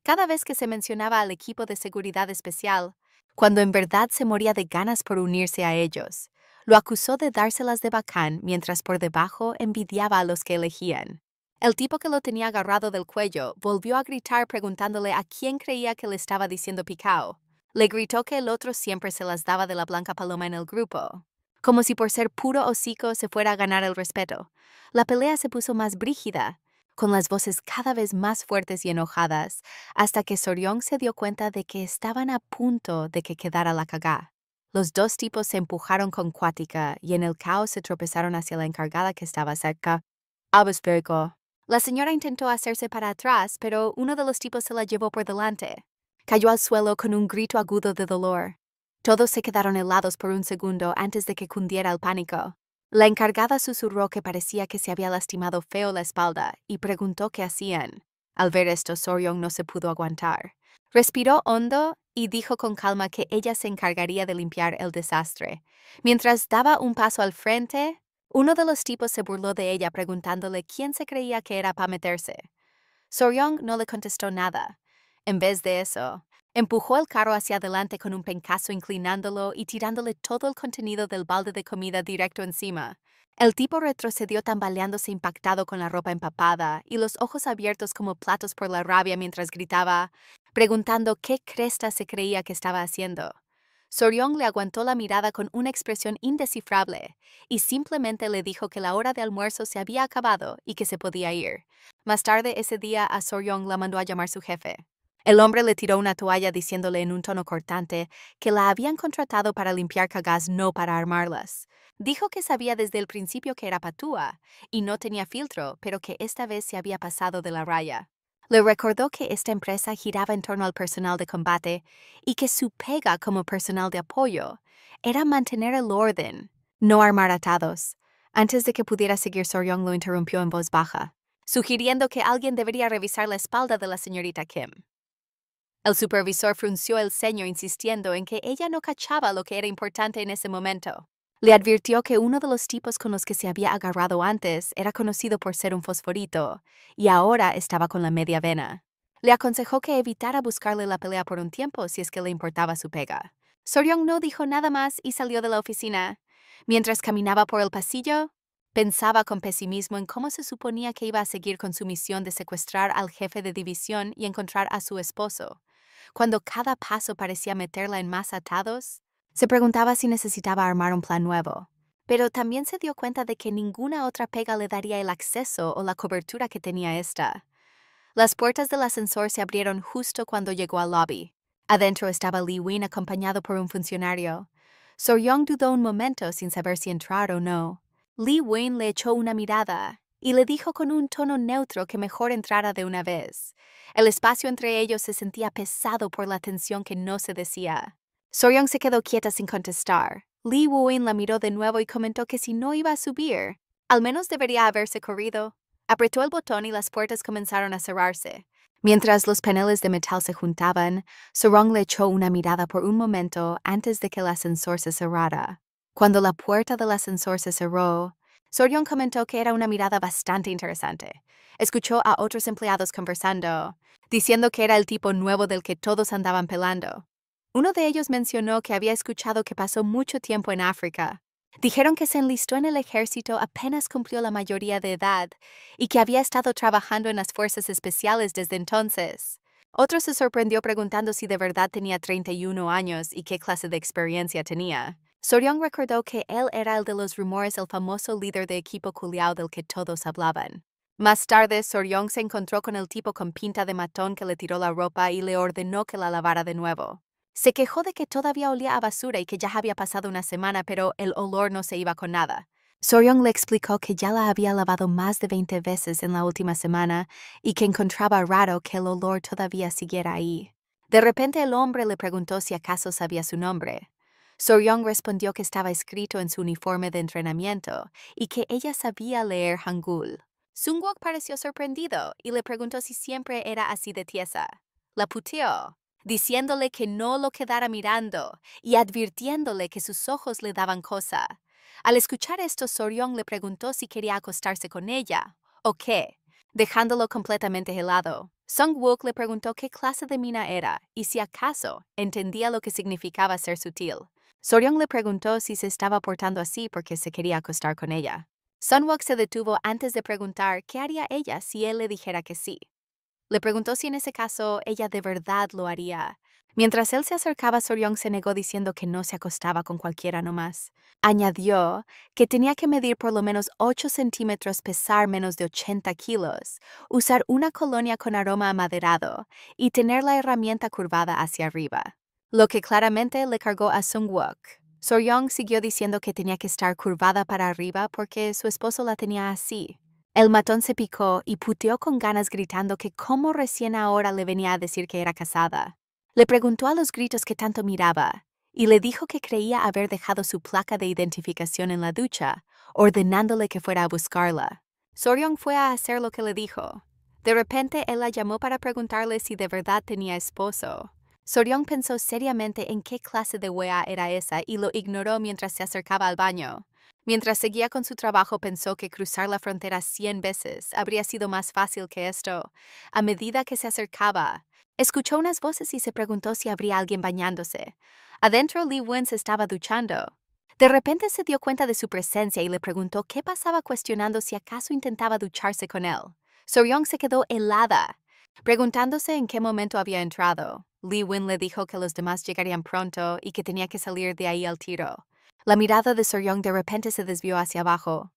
Cada vez que se mencionaba al equipo de seguridad especial, cuando en verdad se moría de ganas por unirse a ellos, lo acusó de dárselas de bacán mientras por debajo envidiaba a los que elegían. El tipo que lo tenía agarrado del cuello volvió a gritar preguntándole a quién creía que le estaba diciendo picao. Le gritó que el otro siempre se las daba de la blanca paloma en el grupo, como si por ser puro hocico se fuera a ganar el respeto. La pelea se puso más brígida, con las voces cada vez más fuertes y enojadas, hasta que So-young se dio cuenta de que estaban a punto de que quedara la cagá. Los dos tipos se empujaron con cuática y en el caos se tropezaron hacia la encargada que estaba cerca. Abesperco. La señora intentó hacerse para atrás, pero uno de los tipos se la llevó por delante. Cayó al suelo con un grito agudo de dolor. Todos se quedaron helados por un segundo antes de que cundiera el pánico. La encargada susurró que parecía que se había lastimado feo la espalda y preguntó qué hacían. Al ver esto, So-young no se pudo aguantar. Respiró hondo y dijo con calma que ella se encargaría de limpiar el desastre. Mientras daba un paso al frente, uno de los tipos se burló de ella preguntándole quién se creía que era para meterse. So-young no le contestó nada. En vez de eso, empujó el carro hacia adelante con un pencazo inclinándolo y tirándole todo el contenido del balde de comida directo encima. El tipo retrocedió tambaleándose impactado con la ropa empapada y los ojos abiertos como platos por la rabia mientras gritaba, preguntando qué cresta se creía que estaba haciendo. So-young le aguantó la mirada con una expresión indescifrable y simplemente le dijo que la hora de almuerzo se había acabado y que se podía ir. Más tarde ese día a So-young la mandó a llamar su jefe. El hombre le tiró una toalla diciéndole en un tono cortante que la habían contratado para limpiar cagás, no para armarlas. Dijo que sabía desde el principio que era patúa y no tenía filtro, pero que esta vez se había pasado de la raya. Le recordó que esta empresa giraba en torno al personal de combate y que su pega como personal de apoyo era mantener el orden, no armar atados. Antes de que pudiera seguir, So-young lo interrumpió en voz baja, sugiriendo que alguien debería revisar la espalda de la señorita Kim. El supervisor frunció el ceño insistiendo en que ella no cachaba lo que era importante en ese momento. Le advirtió que uno de los tipos con los que se había agarrado antes era conocido por ser un fosforito, y ahora estaba con la media vena. Le aconsejó que evitara buscarle la pelea por un tiempo si es que le importaba su pega. So-young no dijo nada más y salió de la oficina. Mientras caminaba por el pasillo, pensaba con pesimismo en cómo se suponía que iba a seguir con su misión de secuestrar al jefe de división y encontrar a su esposo. Cuando cada paso parecía meterla en más atados, se preguntaba si necesitaba armar un plan nuevo. Pero también se dio cuenta de que ninguna otra pega le daría el acceso o la cobertura que tenía esta. Las puertas del ascensor se abrieron justo cuando llegó al lobby. Adentro estaba Lee Win acompañado por un funcionario. So-young dudó un momento sin saber si entrar o no. Lee Win le echó una mirada y le dijo con un tono neutro que mejor entrara de una vez. El espacio entre ellos se sentía pesado por la tensión que no se decía. Soryong se quedó quieta sin contestar. Lee Woo-in la miró de nuevo y comentó que si no iba a subir, al menos debería haberse corrido. Apretó el botón y las puertas comenzaron a cerrarse. Mientras los paneles de metal se juntaban, Soryong le echó una mirada por un momento antes de que el ascensor se cerrara. Cuando la puerta del ascensor se cerró, Soryong comentó que era una mirada bastante interesante. Escuchó a otros empleados conversando, diciendo que era el tipo nuevo del que todos andaban pelando. Uno de ellos mencionó que había escuchado que pasó mucho tiempo en África. Dijeron que se enlistó en el ejército apenas cumplió la mayoría de edad y que había estado trabajando en las fuerzas especiales desde entonces. Otro se sorprendió preguntando si de verdad tenía 31 años y qué clase de experiencia tenía. Soryong recordó que él era el de los rumores del famoso líder de equipo culiao del que todos hablaban. Más tarde, Soryong se encontró con el tipo con pinta de matón que le tiró la ropa y le ordenó que la lavara de nuevo. Se quejó de que todavía olía a basura y que ya había pasado una semana, pero el olor no se iba con nada. Soryong le explicó que ya la había lavado más de 20 veces en la última semana y que encontraba raro que el olor todavía siguiera ahí. De repente el hombre le preguntó si acaso sabía su nombre. Soryong respondió que estaba escrito en su uniforme de entrenamiento y que ella sabía leer Hangul. Sungwook pareció sorprendido y le preguntó si siempre era así de tiesa. La puteó, diciéndole que no lo quedara mirando y advirtiéndole que sus ojos le daban cosa. Al escuchar esto, Soryong le preguntó si quería acostarse con ella, o qué, dejándolo completamente helado. Sungwook le preguntó qué clase de mina era y si acaso entendía lo que significaba ser sutil. Soryong le preguntó si se estaba portando así porque se quería acostar con ella. Sungwook se detuvo antes de preguntar qué haría ella si él le dijera que sí. Le preguntó si en ese caso ella de verdad lo haría. Mientras él se acercaba, Soryong se negó diciendo que no se acostaba con cualquiera nomás. Añadió que tenía que medir por lo menos 8 centímetros, pesar menos de 80 kilos, usar una colonia con aroma amaderado y tener la herramienta curvada hacia arriba, lo que claramente le cargó a Sungwook. Soryong siguió diciendo que tenía que estar curvada para arriba porque su esposo la tenía así. El matón se picó y puteó con ganas gritando que cómo recién ahora le venía a decir que era casada. Le preguntó a los gritos que tanto miraba y le dijo que creía haber dejado su placa de identificación en la ducha, ordenándole que fuera a buscarla. Soryong fue a hacer lo que le dijo. De repente él la llamó para preguntarle si de verdad tenía esposo. Soryong pensó seriamente en qué clase de wea era esa y lo ignoró mientras se acercaba al baño. Mientras seguía con su trabajo, pensó que cruzar la frontera 100 veces habría sido más fácil que esto. A medida que se acercaba, escuchó unas voces y se preguntó si habría alguien bañándose. Adentro, Lee Woo-in se estaba duchando. De repente se dio cuenta de su presencia y le preguntó qué pasaba, cuestionando si acaso intentaba ducharse con él. Soryong se quedó helada, preguntándose en qué momento había entrado. Lee Woo-in le dijo que los demás llegarían pronto y que tenía que salir de ahí al tiro. La mirada de Soryong de repente se desvió hacia abajo.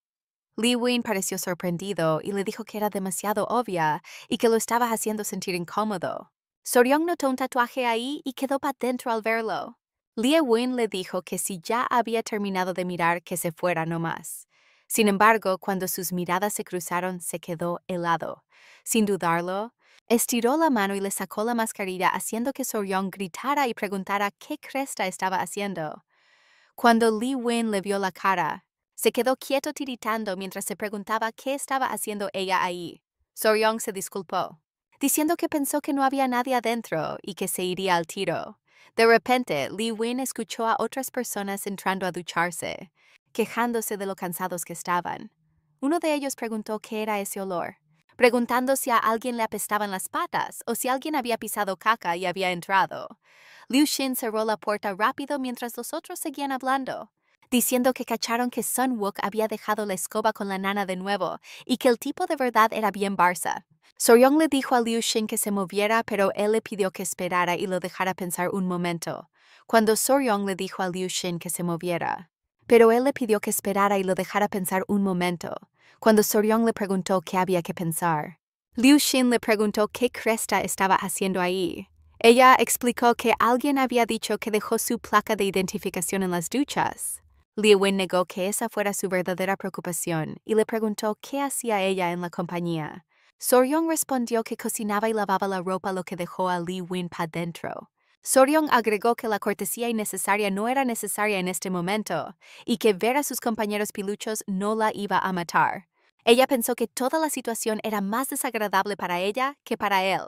Lee Woo-in pareció sorprendido y le dijo que era demasiado obvia y que lo estaba haciendo sentir incómodo. Soryong notó un tatuaje ahí y quedó para dentro al verlo. Lee Woo-in le dijo que si ya había terminado de mirar, que se fuera nomás. Sin embargo, cuando sus miradas se cruzaron, se quedó helado. Sin dudarlo, estiró la mano y le sacó la mascarilla, haciendo que Soryong gritara y preguntara qué cresta estaba haciendo. Cuando Lee Woo-in le vio la cara, se quedó quieto tiritando mientras se preguntaba qué estaba haciendo ella ahí. Soryong se disculpó, diciendo que pensó que no había nadie adentro y que se iría al tiro. De repente, Lee Woo-in escuchó a otras personas entrando a ducharse, quejándose de lo cansados que estaban. Uno de ellos preguntó qué era ese olor, preguntando si a alguien le apestaban las patas o si alguien había pisado caca y había entrado. Liu Xin cerró la puerta rápido mientras los otros seguían hablando, diciendo que cacharon que Sungwook había dejado la escoba con la nana de nuevo y que el tipo de verdad era bien Barça. Soryong le dijo a Liu Xin que se moviera, pero él le pidió que esperara y lo dejara pensar un momento. Cuando Soryong le dijo a Liu Xin que se moviera, pero él le pidió que esperara y lo dejara pensar un momento. Cuando Soryong le preguntó qué había que pensar, Liu Xin le preguntó qué cresta estaba haciendo ahí. Ella explicó que alguien había dicho que dejó su placa de identificación en las duchas. Li Wen negó que esa fuera su verdadera preocupación y le preguntó qué hacía ella en la compañía. Soryong respondió que cocinaba y lavaba la ropa, lo que dejó a Li Wen pa dentro. Soryong agregó que la cortesía innecesaria no era necesaria en este momento y que ver a sus compañeros piluchos no la iba a matar. Ella pensó que toda la situación era más desagradable para ella que para él,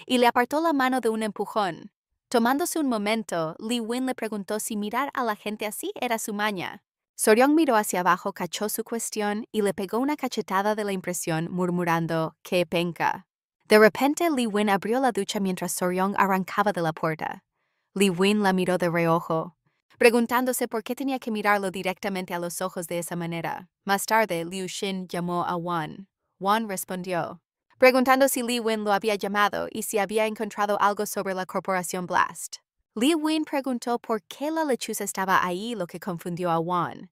y le apartó la mano de un empujón. Tomándose un momento, Li Wen le preguntó si mirar a la gente así era su maña. Soryong miró hacia abajo, cachó su cuestión y le pegó una cachetada de la impresión, murmurando, ¡qué penca! De repente, Li Wen abrió la ducha mientras Soryong arrancaba de la puerta. Li Wen la miró de reojo, preguntándose por qué tenía que mirarlo directamente a los ojos de esa manera. Más tarde, Liu Xin llamó a Wan. Wan respondió, preguntando si Li Wen lo había llamado y si había encontrado algo sobre la corporación Blast. Li Wen preguntó por qué la lechuza estaba ahí, lo que confundió a Wan.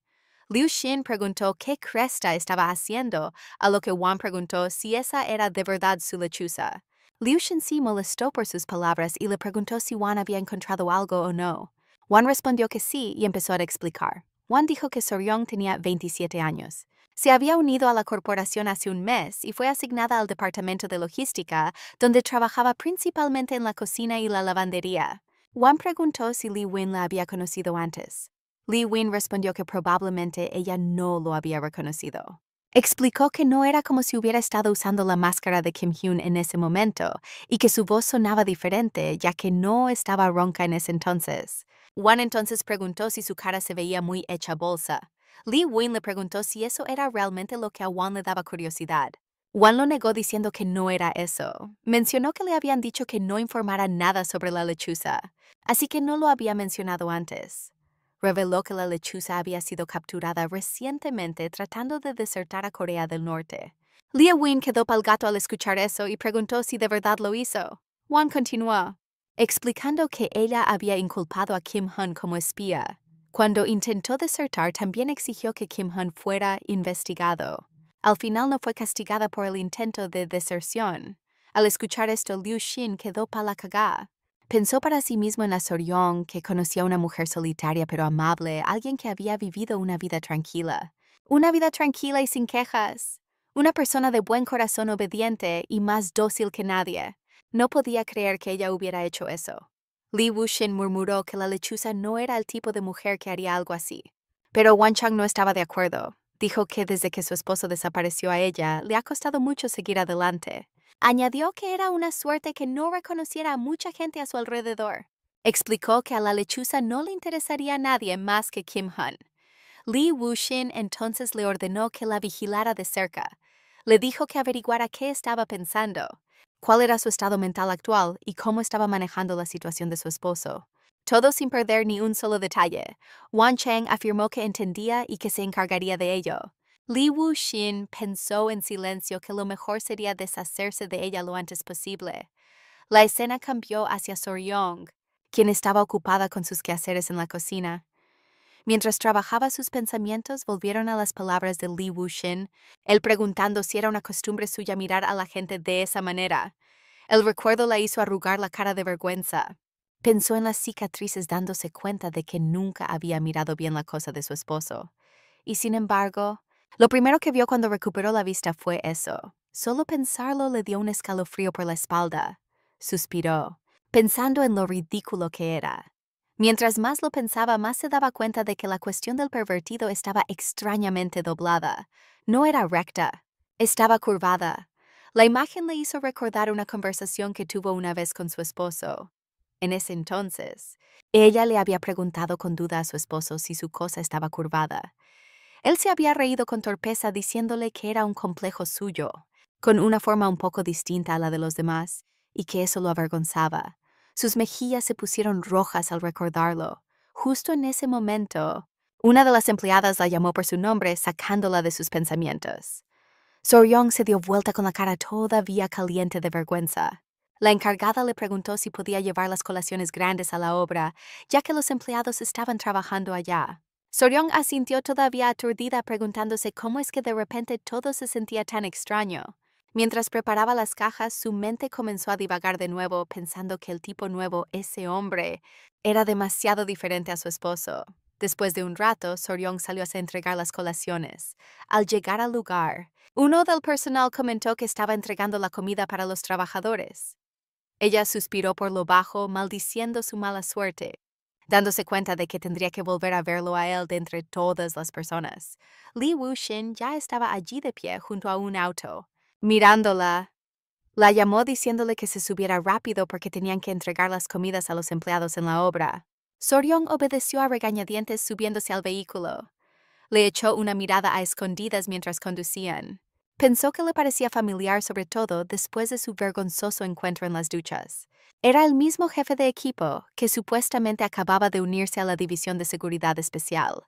Liu Xin preguntó qué cresta estaba haciendo, a lo que Wan preguntó si esa era de verdad su lechuza. Liu Xin se molestó por sus palabras y le preguntó si Wan había encontrado algo o no. Wan respondió que sí y empezó a explicar. Wan dijo que Soryong tenía 27 años. Se había unido a la corporación hace un mes y fue asignada al departamento de logística, donde trabajaba principalmente en la cocina y la lavandería. Wan preguntó si Li Wen la había conocido antes. Li Wen respondió que probablemente ella no lo había reconocido. Explicó que no era como si hubiera estado usando la máscara de Kim Hyun en ese momento y que su voz sonaba diferente ya que no estaba ronca en ese entonces. Wan entonces preguntó si su cara se veía muy hecha bolsa. Li Wen le preguntó si eso era realmente lo que a Wan le daba curiosidad. Wan lo negó diciendo que no era eso. Mencionó que le habían dicho que no informara nada sobre la lechuza, así que no lo había mencionado antes. Reveló que la lechuza había sido capturada recientemente tratando de desertar a Corea del Norte. Li Wen quedó pal gato al escuchar eso y preguntó si de verdad lo hizo. Wan continuó, explicando que ella había inculpado a Kim Hun como espía. Cuando intentó desertar, también exigió que Kim Hun fuera investigado. Al final no fue castigada por el intento de deserción. Al escuchar esto, Liu Xin quedó pa la cagá. Pensó para sí mismo en la Soryong, que conocía a una mujer solitaria pero amable, alguien que había vivido una vida tranquila. Una vida tranquila y sin quejas. Una persona de buen corazón, obediente y más dócil que nadie. No podía creer que ella hubiera hecho eso. Li Wuxian murmuró que la lechuza no era el tipo de mujer que haría algo así. Pero Wan Chang no estaba de acuerdo. Dijo que desde que su esposo desapareció a ella, le ha costado mucho seguir adelante. Añadió que era una suerte que no reconociera a mucha gente a su alrededor. Explicó que a la lechuza no le interesaría a nadie más que Kim Hun. Li Wuxian entonces le ordenó que la vigilara de cerca. Le dijo que averiguara qué estaba pensando, cuál era su estado mental actual y cómo estaba manejando la situación de su esposo. Todo sin perder ni un solo detalle. Wan Chang afirmó que entendía y que se encargaría de ello. Li Wuxian pensó en silencio que lo mejor sería deshacerse de ella lo antes posible. La escena cambió hacia Soryong, quien estaba ocupada con sus quehaceres en la cocina. Mientras trabajaba, sus pensamientos volvieron a las palabras de Li Wuxian, él preguntando si era una costumbre suya mirar a la gente de esa manera. El recuerdo la hizo arrugar la cara de vergüenza. Pensó en las cicatrices, dándose cuenta de que nunca había mirado bien la cosa de su esposo. Y sin embargo, lo primero que vio cuando recuperó la vista fue eso. Solo pensarlo le dio un escalofrío por la espalda. Suspiró, pensando en lo ridículo que era. Mientras más lo pensaba, más se daba cuenta de que la cuestión del pervertido estaba extrañamente doblada. No era recta, estaba curvada. La imagen le hizo recordar una conversación que tuvo una vez con su esposo. En ese entonces, ella le había preguntado con duda a su esposo si su cosa estaba curvada. Él se había reído con torpeza diciéndole que era un complejo suyo, con una forma un poco distinta a la de los demás, y que eso lo avergonzaba. Sus mejillas se pusieron rojas al recordarlo. Justo en ese momento, una de las empleadas la llamó por su nombre, sacándola de sus pensamientos. Soryong se dio vuelta con la cara todavía caliente de vergüenza. La encargada le preguntó si podía llevar las colaciones grandes a la obra, ya que los empleados estaban trabajando allá. Soryong asintió todavía aturdida, preguntándose cómo es que de repente todo se sentía tan extraño. Mientras preparaba las cajas, su mente comenzó a divagar de nuevo, pensando que el tipo nuevo, ese hombre, era demasiado diferente a su esposo. Después de un rato, Soryong salió a entregar las colaciones. Al llegar al lugar, uno del personal comentó que estaba entregando la comida para los trabajadores. Ella suspiró por lo bajo, maldiciendo su mala suerte, dándose cuenta de que tendría que volver a verlo a él de entre todas las personas. Li Wuxin ya estaba allí de pie junto a un auto. Mirándola, la llamó diciéndole que se subiera rápido porque tenían que entregar las comidas a los empleados en la obra. Soryong obedeció a regañadientes subiéndose al vehículo. Le echó una mirada a escondidas mientras conducían. Pensó que le parecía familiar sobre todo después de su vergonzoso encuentro en las duchas. Era el mismo jefe de equipo que supuestamente acababa de unirse a la División de Seguridad Especial.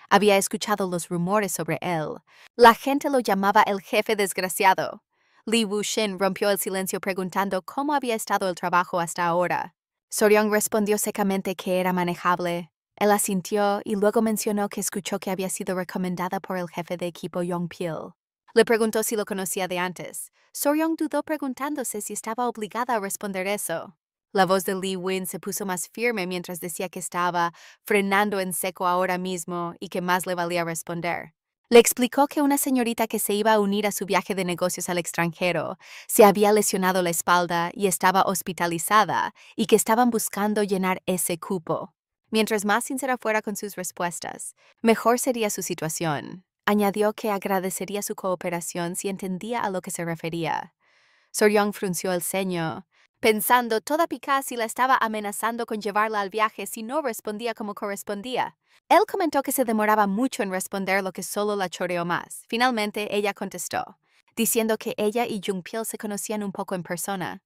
Había escuchado los rumores sobre él. La gente lo llamaba el jefe desgraciado. Li Wuxin rompió el silencio preguntando cómo había estado el trabajo hasta ahora. Soryong respondió secamente que era manejable. Él asintió y luego mencionó que escuchó que había sido recomendada por el jefe de equipo Yongpil. Le preguntó si lo conocía de antes. Soryong dudó preguntándose si estaba obligada a responder eso. La voz de Li Win se puso más firme mientras decía que estaba frenando en seco ahora mismo y que más le valía responder. Le explicó que una señorita que se iba a unir a su viaje de negocios al extranjero se había lesionado la espalda y estaba hospitalizada y que estaban buscando llenar ese cupo. Mientras más sincera fuera con sus respuestas, mejor sería su situación. Añadió que agradecería su cooperación si entendía a lo que se refería. Soryong frunció el ceño, pensando toda picada si la estaba amenazando con llevarla al viaje si no respondía como correspondía. Él comentó que se demoraba mucho en responder, lo que solo la choreó más. Finalmente, ella contestó, diciendo que ella y Jungpil se conocían un poco en persona.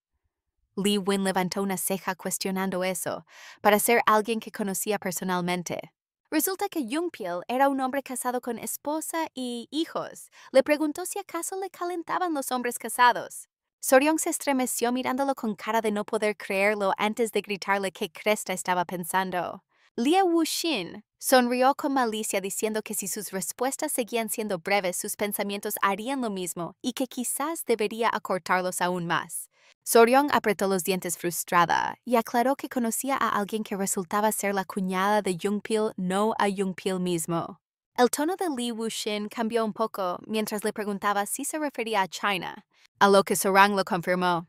Li Win levantó una ceja cuestionando eso, para ser alguien que conocía personalmente. Resulta que Jungpil era un hombre casado con esposa y hijos. Le preguntó si acaso le calentaban los hombres casados. Soryong se estremeció mirándolo con cara de no poder creerlo antes de gritarle qué cresta estaba pensando. Li Wuxin sonrió con malicia diciendo que si sus respuestas seguían siendo breves, sus pensamientos harían lo mismo y que quizás debería acortarlos aún más. Soryong apretó los dientes frustrada y aclaró que conocía a alguien que resultaba ser la cuñada de Jungpil, no a Jungpil mismo. El tono de Li Wuxin cambió un poco mientras le preguntaba si se refería a China, a lo que Soryong lo confirmó.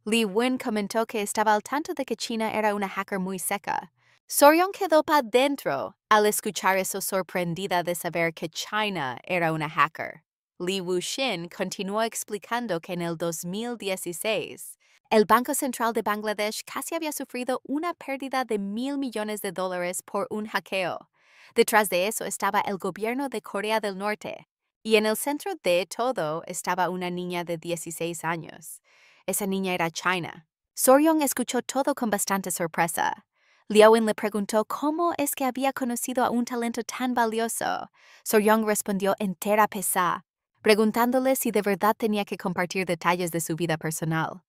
Li Win comentó que estaba al tanto de que China era una hacker muy seca. Soryong quedó pa' dentro al escuchar eso, sorprendida de saber que China era una hacker. Li Wuxin continuó explicando que en el 2016, el Banco Central de Bangladesh casi había sufrido una pérdida de $1,000 millones por un hackeo. Detrás de eso estaba el gobierno de Corea del Norte, y en el centro de todo estaba una niña de 16 años. Esa niña era China. Soryong escuchó todo con bastante sorpresa. Liaowen le preguntó cómo es que había conocido a un talento tan valioso. Soryong respondió entera pesada, preguntándole si de verdad tenía que compartir detalles de su vida personal.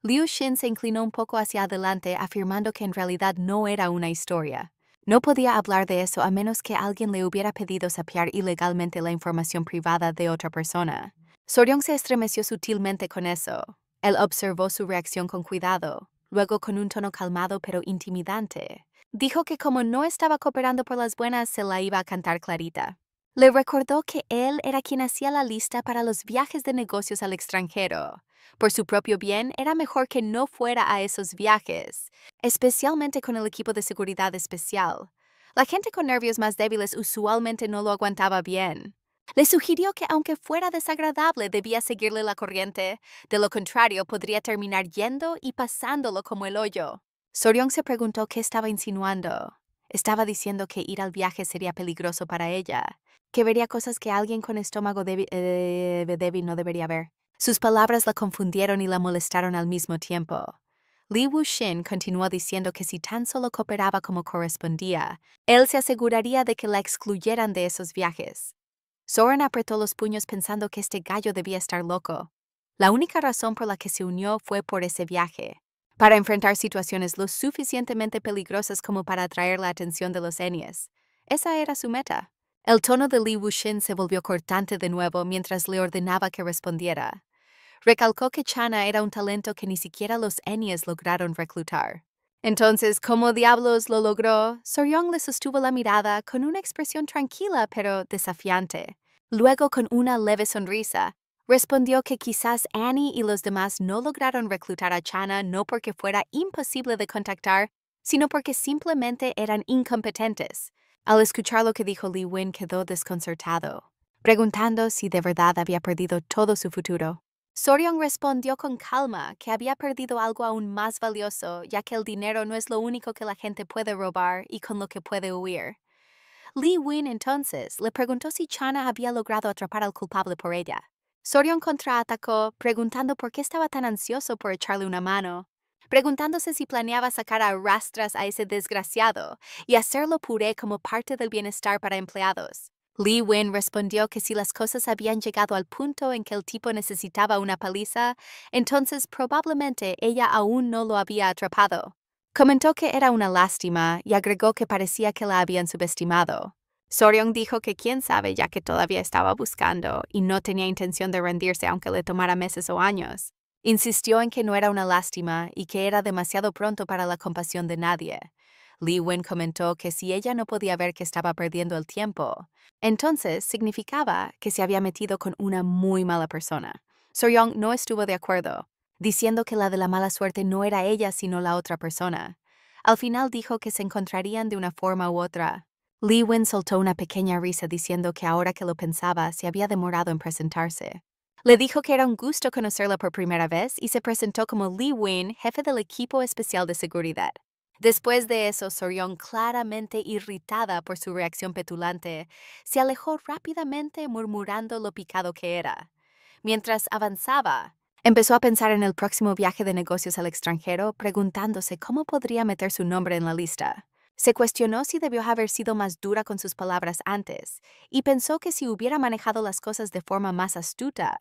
Liu Xin se inclinó un poco hacia adelante, afirmando que en realidad no era una historia. No podía hablar de eso a menos que alguien le hubiera pedido sapear ilegalmente la información privada de otra persona. Soryong se estremeció sutilmente con eso. Él observó su reacción con cuidado. Luego, con un tono calmado pero intimidante, dijo que como no estaba cooperando por las buenas, se la iba a cantar clarita. Le recordó que él era quien hacía la lista para los viajes de negocios al extranjero. Por su propio bien, era mejor que no fuera a esos viajes, especialmente con el equipo de seguridad especial. La gente con nervios más débiles usualmente no lo aguantaba bien. Le sugirió que aunque fuera desagradable, debía seguirle la corriente. De lo contrario, podría terminar yendo y pasándolo como el hoyo. Soryong se preguntó qué estaba insinuando. Estaba diciendo que ir al viaje sería peligroso para ella, que vería cosas que alguien con estómago débil no debería ver. Sus palabras la confundieron y la molestaron al mismo tiempo. Li Wuxin continuó diciendo que si tan solo cooperaba como correspondía, él se aseguraría de que la excluyeran de esos viajes. Soren apretó los puños pensando que este gallo debía estar loco. La única razón por la que se unió fue por ese viaje, para enfrentar situaciones lo suficientemente peligrosas como para atraer la atención de los Enies. Esa era su meta. El tono de Li Wuxin se volvió cortante de nuevo mientras le ordenaba que respondiera. Recalcó que Chana era un talento que ni siquiera los Enies lograron reclutar. Entonces, ¿cómo diablos lo logró? Soryong le sostuvo la mirada con una expresión tranquila pero desafiante. Luego, con una leve sonrisa, respondió que quizás Annie y los demás no lograron reclutar a Chana no porque fuera imposible de contactar, sino porque simplemente eran incompetentes. Al escuchar lo que dijo Li Wen quedó desconcertado, preguntando si de verdad había perdido todo su futuro. Soryong respondió con calma que había perdido algo aún más valioso, ya que el dinero no es lo único que la gente puede robar y con lo que puede huir. Li Wen entonces le preguntó si Chana había logrado atrapar al culpable por ella. Soryong contraatacó, preguntando por qué estaba tan ansioso por echarle una mano, preguntándose si planeaba sacar a rastras a ese desgraciado y hacerlo puré como parte del bienestar para empleados. Li Wen respondió que si las cosas habían llegado al punto en que el tipo necesitaba una paliza, entonces probablemente ella aún no lo había atrapado. Comentó que era una lástima y agregó que parecía que la habían subestimado. Soryong dijo que quién sabe, ya que todavía estaba buscando y no tenía intención de rendirse aunque le tomara meses o años. Insistió en que no era una lástima y que era demasiado pronto para la compasión de nadie. Li Wen comentó que si ella no podía ver que estaba perdiendo el tiempo, entonces significaba que se había metido con una muy mala persona. Soryong no estuvo de acuerdo, diciendo que la de la mala suerte no era ella sino la otra persona. Al final dijo que se encontrarían de una forma u otra. Li Wen soltó una pequeña risa diciendo que ahora que lo pensaba se había demorado en presentarse. Le dijo que era un gusto conocerla por primera vez y se presentó como Li Wen, jefe del equipo especial de seguridad. Después de eso, Soryong, claramente irritada por su reacción petulante, se alejó rápidamente murmurando lo picado que era. Mientras avanzaba, empezó a pensar en el próximo viaje de negocios al extranjero, preguntándose cómo podría meter su nombre en la lista. Se cuestionó si debió haber sido más dura con sus palabras antes, y pensó que si hubiera manejado las cosas de forma más astuta,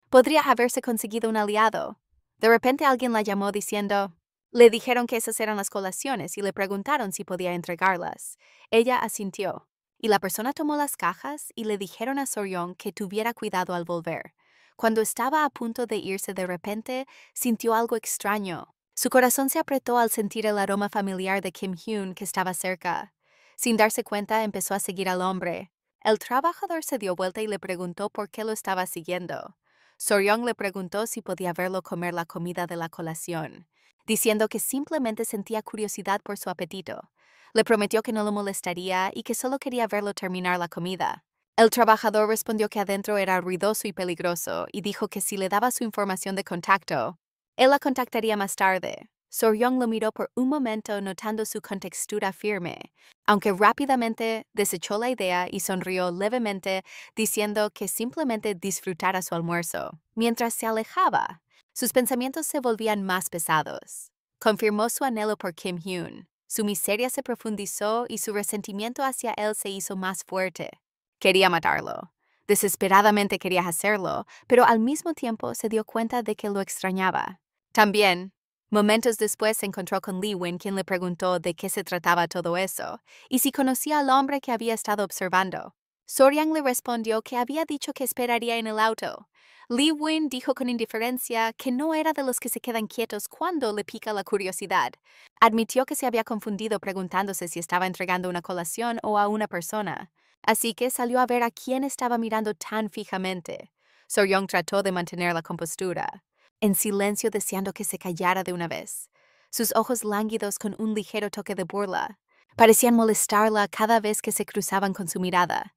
podría haberse conseguido un aliado. De repente alguien la llamó diciendo, le dijeron que esas eran las colaciones y le preguntaron si podía entregarlas. Ella asintió, y la persona tomó las cajas y le dijeron a Soryong que tuviera cuidado al volver. Cuando estaba a punto de irse de repente, sintió algo extraño. Su corazón se apretó al sentir el aroma familiar de Kim Hyun que estaba cerca. Sin darse cuenta, empezó a seguir al hombre. El trabajador se dio vuelta y le preguntó por qué lo estaba siguiendo. Soryong le preguntó si podía verlo comer la comida de la colación, diciendo que simplemente sentía curiosidad por su apetito. Le prometió que no lo molestaría y que solo quería verlo terminar la comida. El trabajador respondió que adentro era ruidoso y peligroso y dijo que si le daba su información de contacto, él la contactaría más tarde. Soryong lo miró por un momento notando su contextura firme, aunque rápidamente desechó la idea y sonrió levemente diciendo que simplemente disfrutara su almuerzo. Mientras se alejaba, sus pensamientos se volvían más pesados. Confirmó su anhelo por Kim Hyun. Su miseria se profundizó y su resentimiento hacia él se hizo más fuerte. Quería matarlo. Desesperadamente quería hacerlo, pero al mismo tiempo se dio cuenta de que lo extrañaba. También, momentos después se encontró con Li Wen, quien le preguntó de qué se trataba todo eso y si conocía al hombre que había estado observando. Soryong le respondió que había dicho que esperaría en el auto. Li Wen dijo con indiferencia que no era de los que se quedan quietos cuando le pica la curiosidad. Admitió que se había confundido preguntándose si estaba entregando una colación o a una persona. Así que salió a ver a quién estaba mirando tan fijamente. Soryong trató de mantener la compostura, en silencio deseando que se callara de una vez. Sus ojos lánguidos con un ligero toque de burla parecían molestarla cada vez que se cruzaban con su mirada.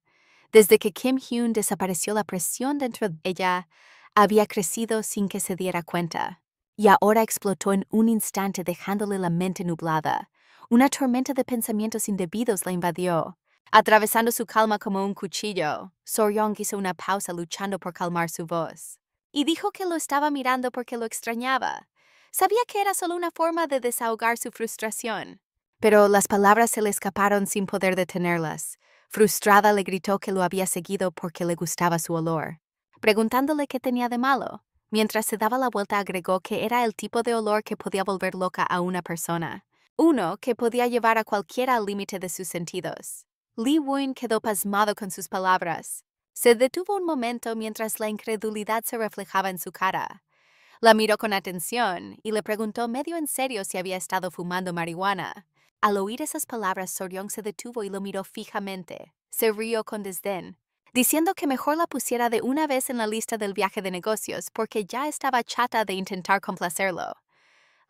Desde que Kim Hyun desapareció, la presión dentro de ella había crecido sin que se diera cuenta, y ahora explotó en un instante dejándole la mente nublada. Una tormenta de pensamientos indebidos la invadió. Atravesando su calma como un cuchillo, Soryong hizo una pausa luchando por calmar su voz. Y dijo que lo estaba mirando porque lo extrañaba. Sabía que era solo una forma de desahogar su frustración. Pero las palabras se le escaparon sin poder detenerlas. Frustrada le gritó que lo había seguido porque le gustaba su olor, preguntándole qué tenía de malo. Mientras se daba la vuelta agregó que era el tipo de olor que podía volver loca a una persona. Uno que podía llevar a cualquiera al límite de sus sentidos. Li Wen quedó pasmado con sus palabras. Se detuvo un momento mientras la incredulidad se reflejaba en su cara. La miró con atención y le preguntó medio en serio si había estado fumando marihuana. Al oír esas palabras, Soryong se detuvo y lo miró fijamente. Se rió con desdén, diciendo que mejor la pusiera de una vez en la lista del viaje de negocios porque ya estaba chata de intentar complacerlo.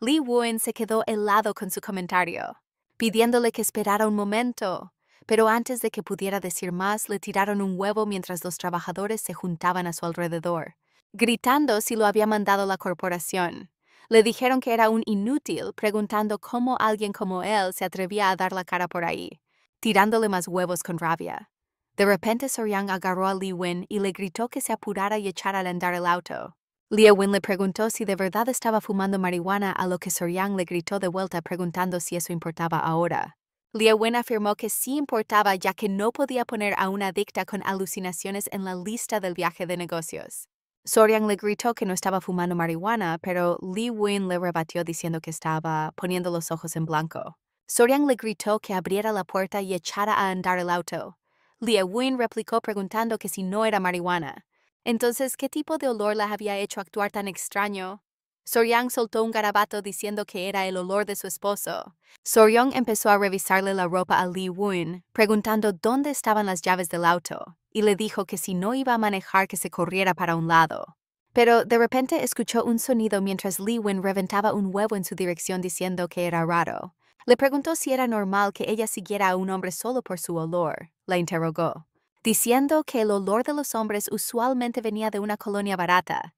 Lee Woo-in se quedó helado con su comentario, pidiéndole que esperara un momento. Pero antes de que pudiera decir más, le tiraron un huevo mientras los trabajadores se juntaban a su alrededor, gritando si lo había mandado la corporación. Le dijeron que era un inútil, preguntando cómo alguien como él se atrevía a dar la cara por ahí, tirándole más huevos con rabia. De repente Soryang agarró a Lee Win y le gritó que se apurara y echara a andar el auto. Lee Win le preguntó si de verdad estaba fumando marihuana, a lo que Soryang le gritó de vuelta preguntando si eso importaba ahora. Lee Win afirmó que sí importaba ya que no podía poner a una adicta con alucinaciones en la lista del viaje de negocios. Soryang le gritó que no estaba fumando marihuana, pero Lee Win le rebatió diciendo que estaba poniendo los ojos en blanco. Soryang le gritó que abriera la puerta y echara a andar el auto. Lee Win replicó preguntando que si no era marihuana. Entonces, ¿qué tipo de olor la había hecho actuar tan extraño? Soryang soltó un garabato diciendo que era el olor de su esposo. Soryong empezó a revisarle la ropa a Lee Win, preguntando dónde estaban las llaves del auto, y le dijo que si no iba a manejar que se corriera para un lado. Pero de repente escuchó un sonido mientras Lee Win reventaba un huevo en su dirección diciendo que era raro. Le preguntó si era normal que ella siguiera a un hombre solo por su olor. La interrogó, diciendo que el olor de los hombres usualmente venía de una colonia barata,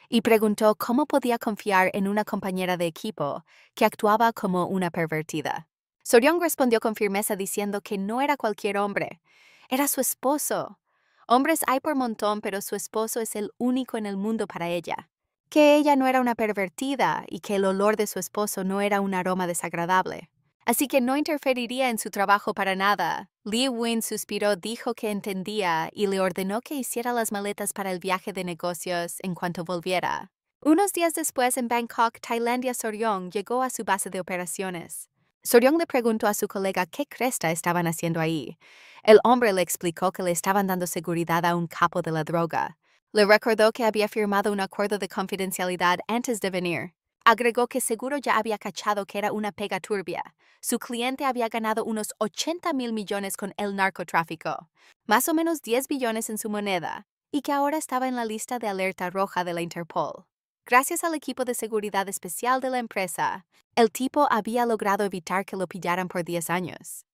y preguntó cómo podía confiar en una compañera de equipo que actuaba como una pervertida. Soryong respondió con firmeza diciendo que no era cualquier hombre, era su esposo. Hombres hay por montón, pero su esposo es el único en el mundo para ella. Que ella no era una pervertida y que el olor de su esposo no era un aroma desagradable. Así que no interferiría en su trabajo para nada. Lee Win suspiró, dijo que entendía y le ordenó que hiciera las maletas para el viaje de negocios en cuanto volviera. Unos días después, en Bangkok, Tailandia, Soryong llegó a su base de operaciones. Soryong le preguntó a su colega qué cresta estaban haciendo ahí. El hombre le explicó que le estaban dando seguridad a un capo de la droga. Le recordó que había firmado un acuerdo de confidencialidad antes de venir. Agregó que seguro ya había cachado que era una pega turbia. Su cliente había ganado unos 80,000 millones con el narcotráfico, más o menos 10 billones en su moneda, y que ahora estaba en la lista de alerta roja de la Interpol. Gracias al equipo de seguridad especial de la empresa, el tipo había logrado evitar que lo pillaran por 10 años.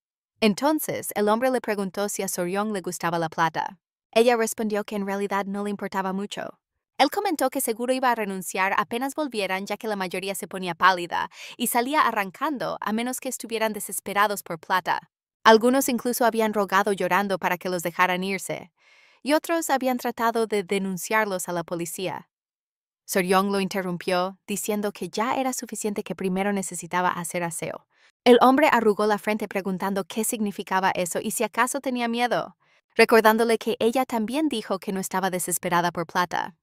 Entonces, el hombre le preguntó si a Soryong le gustaba la plata. Ella respondió que en realidad no le importaba mucho. Él comentó que seguro iba a renunciar apenas volvieran, ya que la mayoría se ponía pálida y salía arrancando a menos que estuvieran desesperados por plata. Algunos incluso habían rogado llorando para que los dejaran irse, y otros habían tratado de denunciarlos a la policía. Soryong lo interrumpió, diciendo que ya era suficiente, que primero necesitaba hacer aseo. El hombre arrugó la frente preguntando qué significaba eso y si acaso tenía miedo, recordándole que ella también dijo que no estaba desesperada por plata.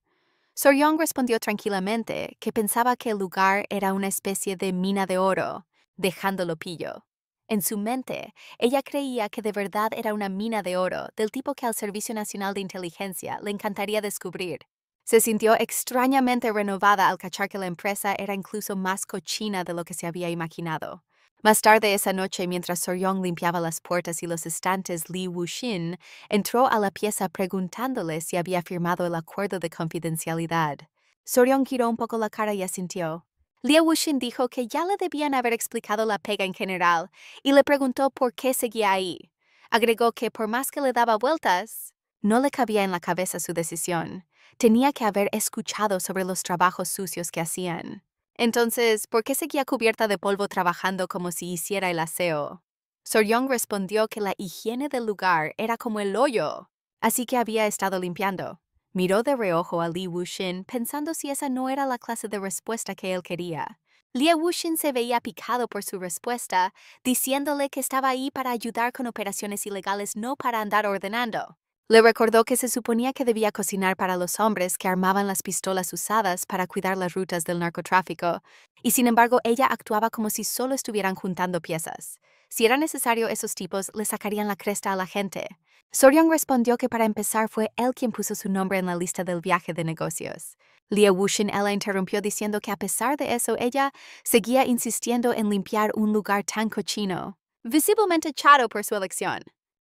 Soryong respondió tranquilamente que pensaba que el lugar era una especie de mina de oro, dejándolo pillo. En su mente, ella creía que de verdad era una mina de oro, del tipo que al Servicio Nacional de Inteligencia le encantaría descubrir. Se sintió extrañamente renovada al cachar que la empresa era incluso más cochina de lo que se había imaginado. Más tarde esa noche, mientras Soryong limpiaba las puertas y los estantes, Lee Woo-shin entró a la pieza preguntándole si había firmado el acuerdo de confidencialidad. Soryong giró un poco la cara y asintió. Lee Woo-shin dijo que ya le debían haber explicado la pega en general y le preguntó por qué seguía ahí. Agregó que por más que le daba vueltas, no le cabía en la cabeza su decisión. Tenía que haber escuchado sobre los trabajos sucios que hacían. Entonces, ¿por qué seguía cubierta de polvo trabajando como si hiciera el aseo? Soryong respondió que la higiene del lugar era como el hoyo, así que había estado limpiando. Miró de reojo a Lee Woo-shin pensando si esa no era la clase de respuesta que él quería. Lee Woo-shin se veía picado por su respuesta, diciéndole que estaba ahí para ayudar con operaciones ilegales, no para andar ordenando. Le recordó que se suponía que debía cocinar para los hombres que armaban las pistolas usadas para cuidar las rutas del narcotráfico, y sin embargo ella actuaba como si solo estuvieran juntando piezas. Si era necesario, esos tipos le sacarían la cresta a la gente. Soryong respondió que para empezar fue él quien puso su nombre en la lista del viaje de negocios. Lia Wuxian la interrumpió diciendo que a pesar de eso ella seguía insistiendo en limpiar un lugar tan cochino, visiblemente chato por su elección.